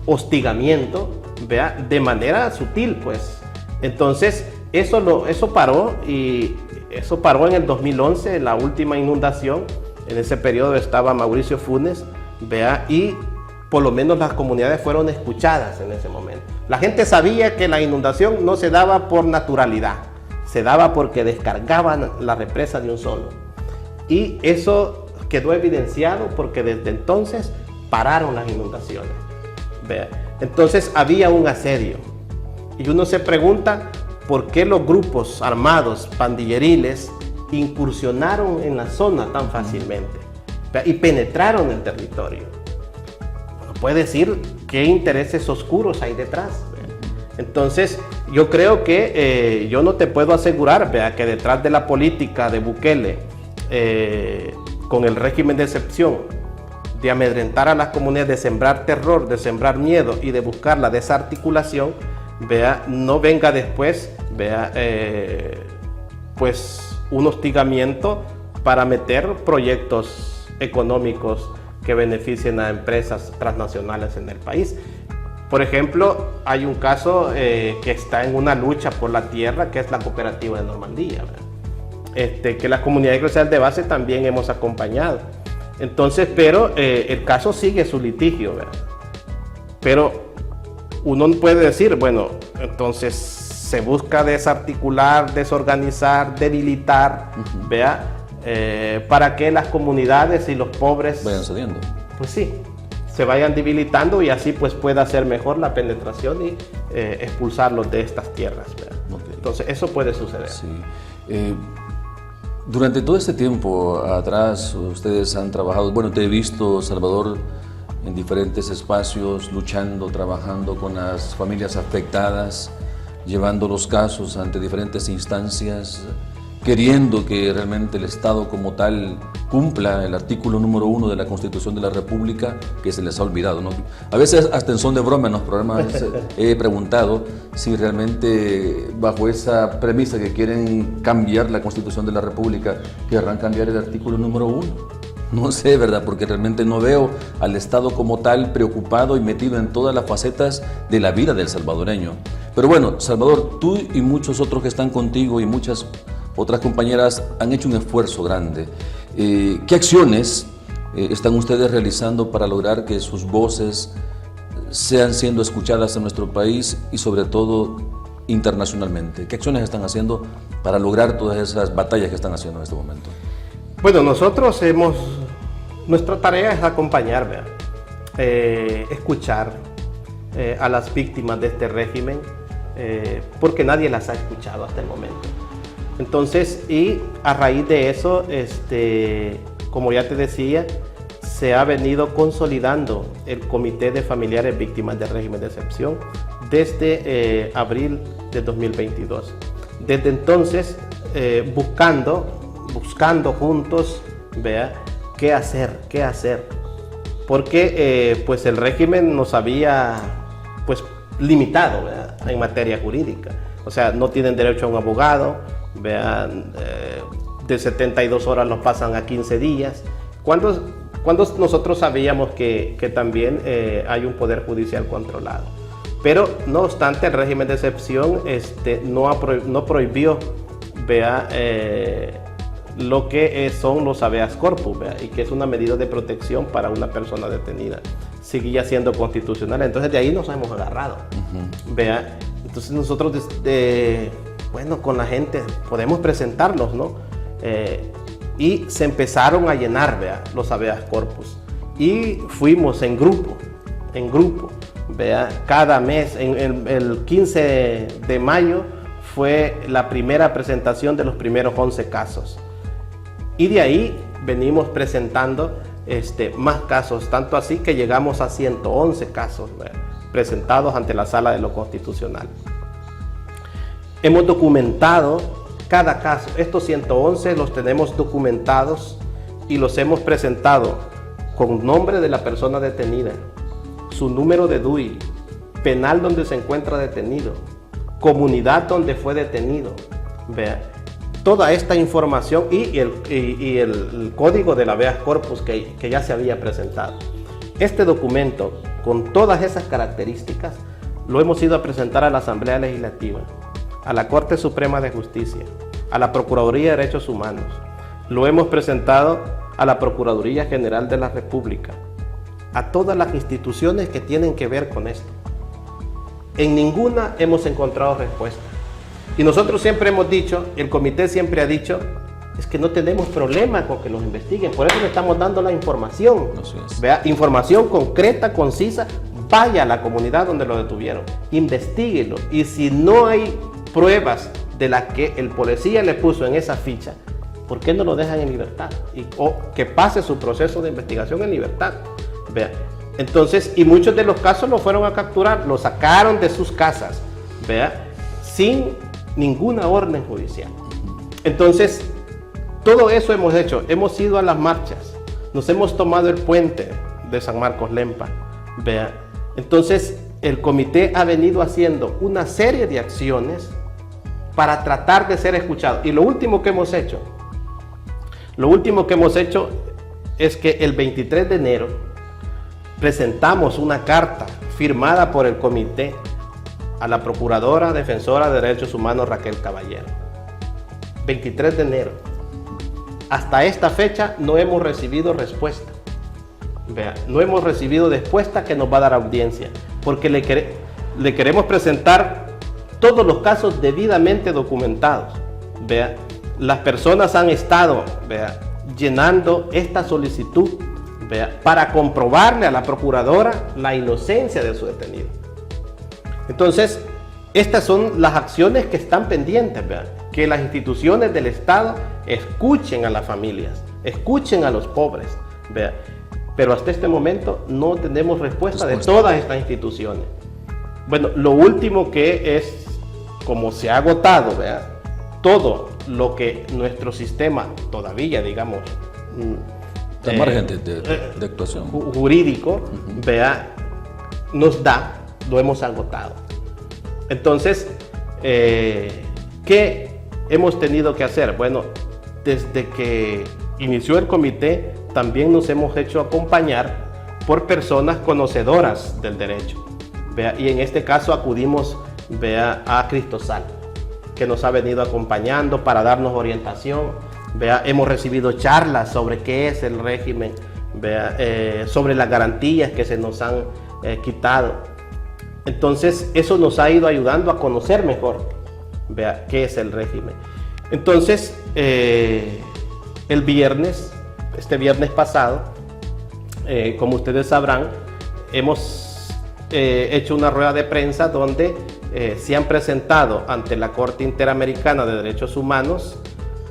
hostigamiento, ¿verdad? De manera sutil, pues. Entonces eso paró, y eso paró en el 2011, la última inundación. En ese periodo estaba Mauricio Funes, ¿verdad? Y por lo menos las comunidades fueron escuchadas en ese momento. La gente sabía que la inundación no se daba por naturalidad, se daba porque descargaban la represa de un solo. Y eso quedó evidenciado porque desde entonces pararon las inundaciones, ¿verdad? Entonces había un asedio. Y uno se pregunta por qué los grupos armados pandilleriles incursionaron en la zona tan fácilmente, ¿verdad? Y penetraron el territorio. Uno puede decir qué intereses oscuros hay detrás, ¿verdad? Entonces yo creo que yo no te puedo asegurar, ¿verdad?, que detrás de la política de Bukele con el régimen de excepción, de amedrentar a las comunidades, de sembrar terror, de sembrar miedo y de buscar la desarticulación, vea, no venga después, vea, pues un hostigamiento para meter proyectos económicos que beneficien a empresas transnacionales en el país. Por ejemplo, hay un caso que está en una lucha por la tierra, que es la cooperativa de Normandía, que la comunidad eclesial de base también hemos acompañado. Entonces, pero el caso sigue su litigio, ¿verdad? Pero uno puede decir, bueno, entonces se busca desarticular, desorganizar, debilitar, ¿vea? Para que las comunidades y los pobres vayan cediendo. Pues sí, se vayan debilitando y así pues pueda ser mejor la penetración y expulsarlos de estas tierras, ¿verdad? Okay. Entonces eso puede suceder. Sí. Durante todo este tiempo atrás ustedes han trabajado, bueno, te he visto, Salvador, en diferentes espacios, luchando, trabajando con las familias afectadas, llevando los casos ante diferentes instancias, queriendo que realmente el Estado como tal cumpla el artículo número 1 de la Constitución de la República, que se les ha olvidado, ¿no? A veces hasta en son de broma en los programas he preguntado si realmente bajo esa premisa que quieren cambiar la Constitución de la República, querrán cambiar el artículo número 1. No sé, ¿verdad? Porque realmente no veo al Estado como tal preocupado y metido en todas las facetas de la vida del salvadoreño. Pero bueno, Salvador, tú y muchos otros que están contigo y muchas otras compañeras han hecho un esfuerzo grande. ¿Qué acciones están ustedes realizando para lograr que sus voces sean siendo escuchadas en nuestro país y sobre todo internacionalmente? ¿Qué acciones están haciendo para lograr todas esas batallas que están haciendo en este momento? Bueno, nosotros nuestra tarea es acompañar, ¿verdad? Escuchar a las víctimas de este régimen, porque nadie las ha escuchado hasta el momento. Entonces, y a raíz de eso, como ya te decía, se ha venido consolidando el Comité de Familiares Víctimas del Régimen de Excepción desde abril de 2022. Desde entonces, buscando juntos, vea, qué hacer, porque pues el régimen nos había pues limitado, ¿verdad?, en materia jurídica. O sea, no tienen derecho a un abogado, vean, de 72 horas los pasan a 15 días. Cuando nosotros sabíamos que también hay un poder judicial controlado. Pero no obstante, el régimen de excepción no prohibió, vea, lo que son los habeas corpus, ¿vea? Y que es una medida de protección para una persona detenida. Seguía siendo constitucional, entonces de ahí nos hemos agarrado. ¿Vea? Entonces nosotros, bueno, con la gente podemos presentarlos, ¿no? Y se empezaron a llenar, ¿vea?, los habeas corpus. Y fuimos en grupo, ¿vea? Cada mes, el 15 de mayo fue la primera presentación de los primeros 11 casos. Y de ahí venimos presentando más casos, tanto así que llegamos a 111 casos, ¿vea?, presentados ante la Sala de lo Constitucional. Hemos documentado cada caso. Estos 111 los tenemos documentados y los hemos presentado con nombre de la persona detenida, su número de DUI, penal donde se encuentra detenido, comunidad donde fue detenido. Vea, toda esta información y el código de la habeas corpus que ya se había presentado. Este documento, con todas esas características, lo hemos ido a presentar a la Asamblea Legislativa, a la Corte Suprema de Justicia, a la Procuraduría de Derechos Humanos. Lo hemos presentado a la Procuraduría General de la República, a todas las instituciones que tienen que ver con esto. En ninguna hemos encontrado respuesta. Y nosotros siempre hemos dicho, el comité siempre ha dicho, es que no tenemos problema con que los investiguen, por eso le estamos dando la información. Vea, información concreta, concisa, vaya a la comunidad donde lo detuvieron, investíguelo, y si no hay pruebas de las que el policía le puso en esa ficha, ¿por qué no lo dejan en libertad? O que pase su proceso de investigación en libertad. Vea, entonces, y muchos de los casos lo fueron a capturar, lo sacaron de sus casas, vea, sin ninguna orden judicial. Entonces, todo eso hemos hecho, hemos ido a las marchas, nos hemos tomado el puente de San Marcos Lempa, vea. Entonces, el comité ha venido haciendo una serie de acciones para tratar de ser escuchado. Y lo último que hemos hecho es que el 23 de enero presentamos una carta firmada por el comité a la Procuradora Defensora de Derechos Humanos Raquel Caballero. 23 de enero. Hasta esta fecha no hemos recibido respuesta. Vea, no hemos recibido respuesta que nos va a dar audiencia, porque le queremos presentar todos los casos debidamente documentados. Vea, las personas han estado, vea, llenando esta solicitud, vea, para comprobarle a la procuradora la inocencia de su detenido. Entonces, estas son las acciones que están pendientes, vea, que las instituciones del Estado escuchen a las familias, escuchen a los pobres, vea. Pero hasta este momento no tenemos respuesta de todas estas instituciones. Bueno, lo último que es, como se ha agotado, vea, todo lo que nuestro sistema todavía, digamos, de margen de actuación jurídico, vea, nos da, lo hemos agotado. Entonces, ¿qué hemos tenido que hacer? Bueno, desde que inició el comité, también nos hemos hecho acompañar por personas conocedoras del derecho. Vea, y en este caso acudimos, vea, a Cristosal, que nos ha venido acompañando para darnos orientación. Vea, hemos recibido charlas sobre qué es el régimen, vea, sobre las garantías que se nos han quitado. Entonces, eso nos ha ido ayudando a conocer mejor, vea, qué es el régimen. Entonces, este viernes pasado, como ustedes sabrán, hemos hecho una rueda de prensa donde se han presentado ante la Corte Interamericana de Derechos Humanos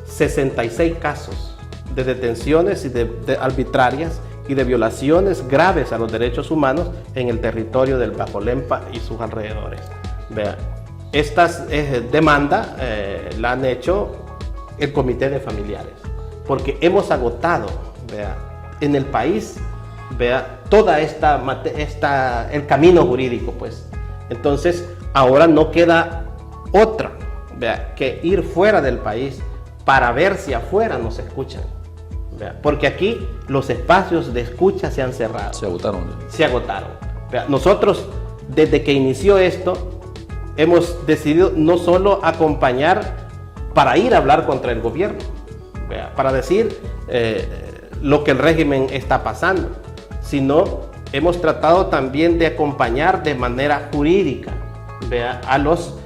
66 casos de detenciones y de arbitrarias y de violaciones graves a los derechos humanos en el territorio del Bajo Lempa y sus alrededores. Vea, estas demandas la han hecho el Comité de Familiares, porque hemos agotado, vea, en el país, vea, toda el camino jurídico, pues. Entonces, ahora no queda otra, vea, que ir fuera del país para ver si afuera nos escuchan, vea, porque aquí los espacios de escucha se han cerrado. Se agotaron. Se agotaron. Vea, nosotros, desde que inició esto, hemos decidido no solo acompañar para ir a hablar contra el gobierno, vea, para decir lo que el régimen está pasando, sino hemos tratado también de acompañar de manera jurídica, vea, a los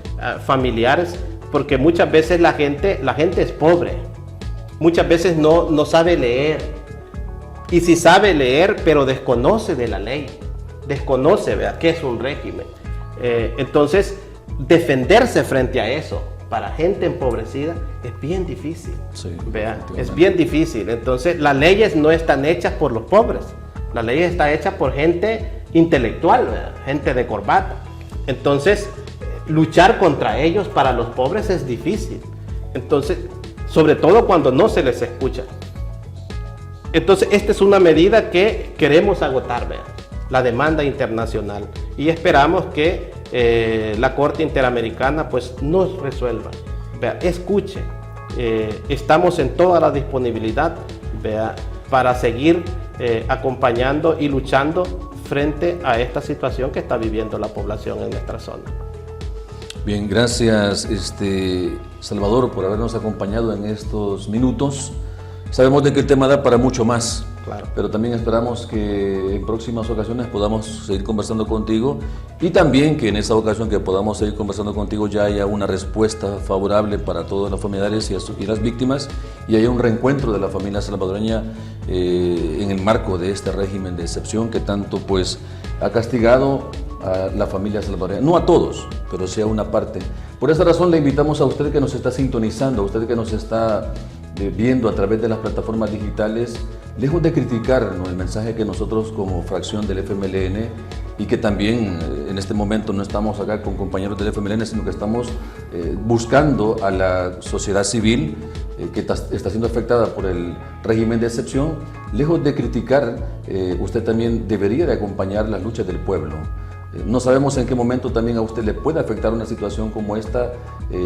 familiares, porque muchas veces la gente es pobre, muchas veces no sabe leer, y si sabe leer pero desconoce de la ley, desconoce, vea, qué es un régimen. Entonces, defenderse frente a eso para gente empobrecida es bien difícil, sí, vea, es bien difícil. Entonces, las leyes no están hechas por los pobres, las leyes están hechas por gente intelectual, vea, gente de corbata. Entonces, luchar contra ellos para los pobres es difícil. Entonces, sobre todo cuando no se les escucha. Entonces, esta es una medida que queremos agotar, ¿vea? La demanda internacional, y esperamos que la Corte Interamericana pues nos resuelva, ¿vea? Escuche, estamos en toda la disponibilidad, ¿vea? Para seguir acompañando y luchando frente a esta situación que está viviendo la población en nuestra zona. Bien, gracias Salvador por habernos acompañado en estos minutos. Sabemos de que el tema da para mucho más, claro, pero también esperamos que en próximas ocasiones podamos seguir conversando contigo, y también que en esa ocasión que podamos seguir conversando contigo ya haya una respuesta favorable para todos los familiares y las víctimas, y haya un reencuentro de la familia salvadoreña en el marco de este régimen de excepción que tanto pues ha castigado a la familia salvadoreña, no a todos, pero sí a una parte. Por esta razón le invitamos a usted que nos está sintonizando, a usted que nos está viendo a través de las plataformas digitales, lejos de criticar, ¿no?, el mensaje que nosotros como fracción del FMLN, y que también en este momento no estamos acá con compañeros del FMLN, sino que estamos buscando a la sociedad civil que está siendo afectada por el régimen de excepción. Lejos de criticar, usted también debería de acompañar las luchas del pueblo. No sabemos en qué momento también a usted le puede afectar una situación como esta,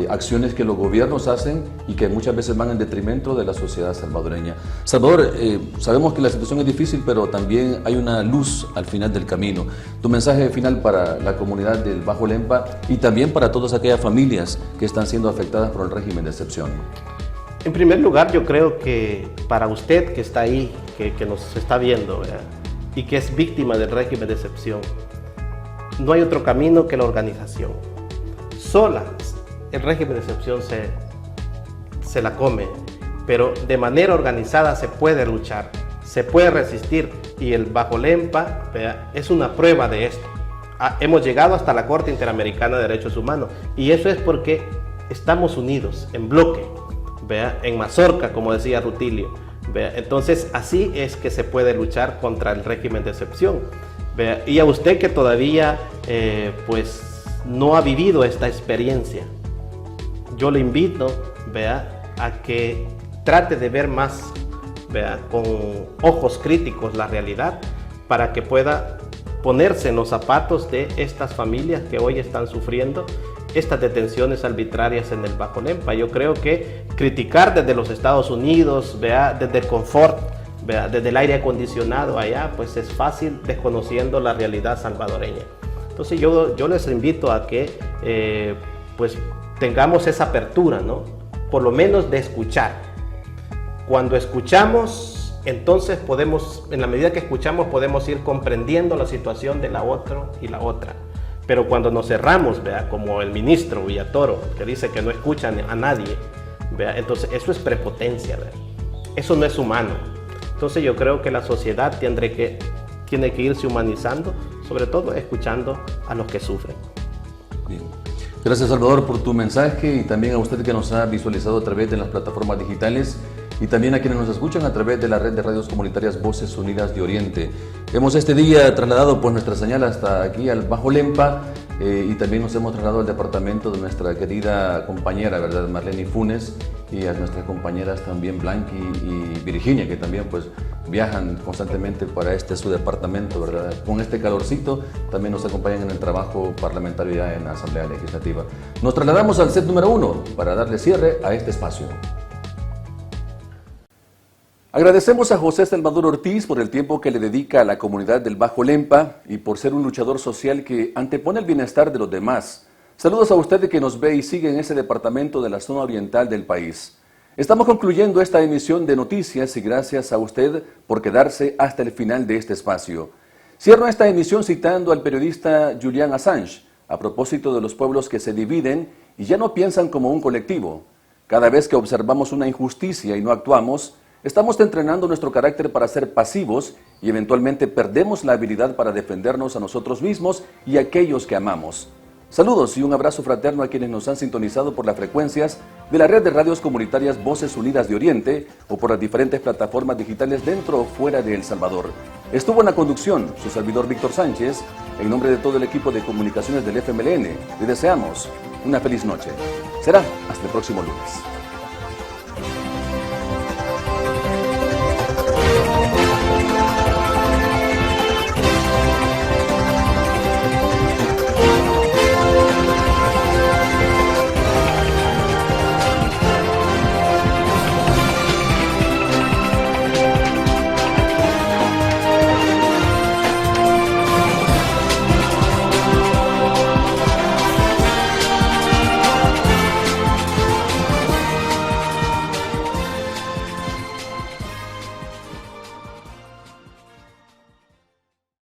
acciones que los gobiernos hacen y que muchas veces van en detrimento de la sociedad salvadoreña. Salvador, sabemos que la situación es difícil, pero también hay una luz al final del camino. Tu mensaje final para la comunidad del Bajo Lempa y también para todas aquellas familias que están siendo afectadas por el régimen de excepción. En primer lugar, yo creo que para usted que está ahí, que nos está viendo, ¿verdad?, y que es víctima del régimen de excepción, no hay otro camino que la organización. Sola el régimen de excepción se la come, pero de manera organizada se puede luchar, se puede resistir, y el Bajo Lempa, ¿verdad?, es una prueba de esto. Hemos llegado hasta la Corte Interamericana de Derechos Humanos, y eso es porque estamos unidos, en bloque, ¿verdad?, en mazorca, como decía Rutilio, ¿verdad? Entonces así es que se puede luchar contra el régimen de excepción. Y a usted que todavía pues no ha vivido esta experiencia, yo le invito, vea, a que trate de ver más, vea, con ojos críticos la realidad, para que pueda ponerse en los zapatos de estas familias que hoy están sufriendo estas detenciones arbitrarias en el Bajo Lempa. Yo creo que criticar desde los Estados Unidos, vea, desde el confort, desde el aire acondicionado allá, pues es fácil, desconociendo la realidad salvadoreña. Entonces yo les invito a que pues tengamos esa apertura, ¿no?, por lo menos de escuchar. Cuando escuchamos, entonces podemos, en la medida que escuchamos, podemos ir comprendiendo la situación de la otra y la otra. Pero cuando nos cerramos, vea, como el ministro Villatoro, que dice que no escuchan a nadie, vea, entonces eso es prepotencia, vea. Eso no es humano. Entonces yo creo que la sociedad tiene que irse humanizando, sobre todo escuchando a los que sufren. Bien. Gracias, Salvador, por tu mensaje, y también a usted que nos ha visualizado a través de las plataformas digitales, y también a quienes nos escuchan a través de la red de radios comunitarias Voces Unidas de Oriente. Hemos este día trasladado pues nuestra señal hasta aquí al Bajo Lempa, y también nos hemos trasladado al departamento de nuestra querida compañera, ¿verdad?, Marlene Funes, y a nuestras compañeras también Blanqui y Virginia, que también pues viajan constantemente para su departamento, ¿verdad? Con este calorcito también nos acompañan en el trabajo parlamentario ya en la Asamblea Legislativa. Nos trasladamos al set número 1 para darle cierre a este espacio. Agradecemos a José Salvador Ortiz por el tiempo que le dedica a la comunidad del Bajo Lempa y por ser un luchador social que antepone el bienestar de los demás. Saludos a usted que nos ve y sigue en ese departamento de la zona oriental del país. Estamos concluyendo esta emisión de noticias y gracias a usted por quedarse hasta el final de este espacio. Cierro esta emisión citando al periodista Julian Assange a propósito de los pueblos que se dividen y ya no piensan como un colectivo. Cada vez que observamos una injusticia y no actuamos, estamos entrenando nuestro carácter para ser pasivos y eventualmente perdemos la habilidad para defendernos a nosotros mismos y a aquellos que amamos. Saludos y un abrazo fraterno a quienes nos han sintonizado por las frecuencias de la red de radios comunitarias Voces Unidas de Oriente o por las diferentes plataformas digitales dentro o fuera de El Salvador. Estuvo en la conducción su servidor Víctor Sánchez. En nombre de todo el equipo de comunicaciones del FMLN, le deseamos una feliz noche. Será hasta el próximo lunes.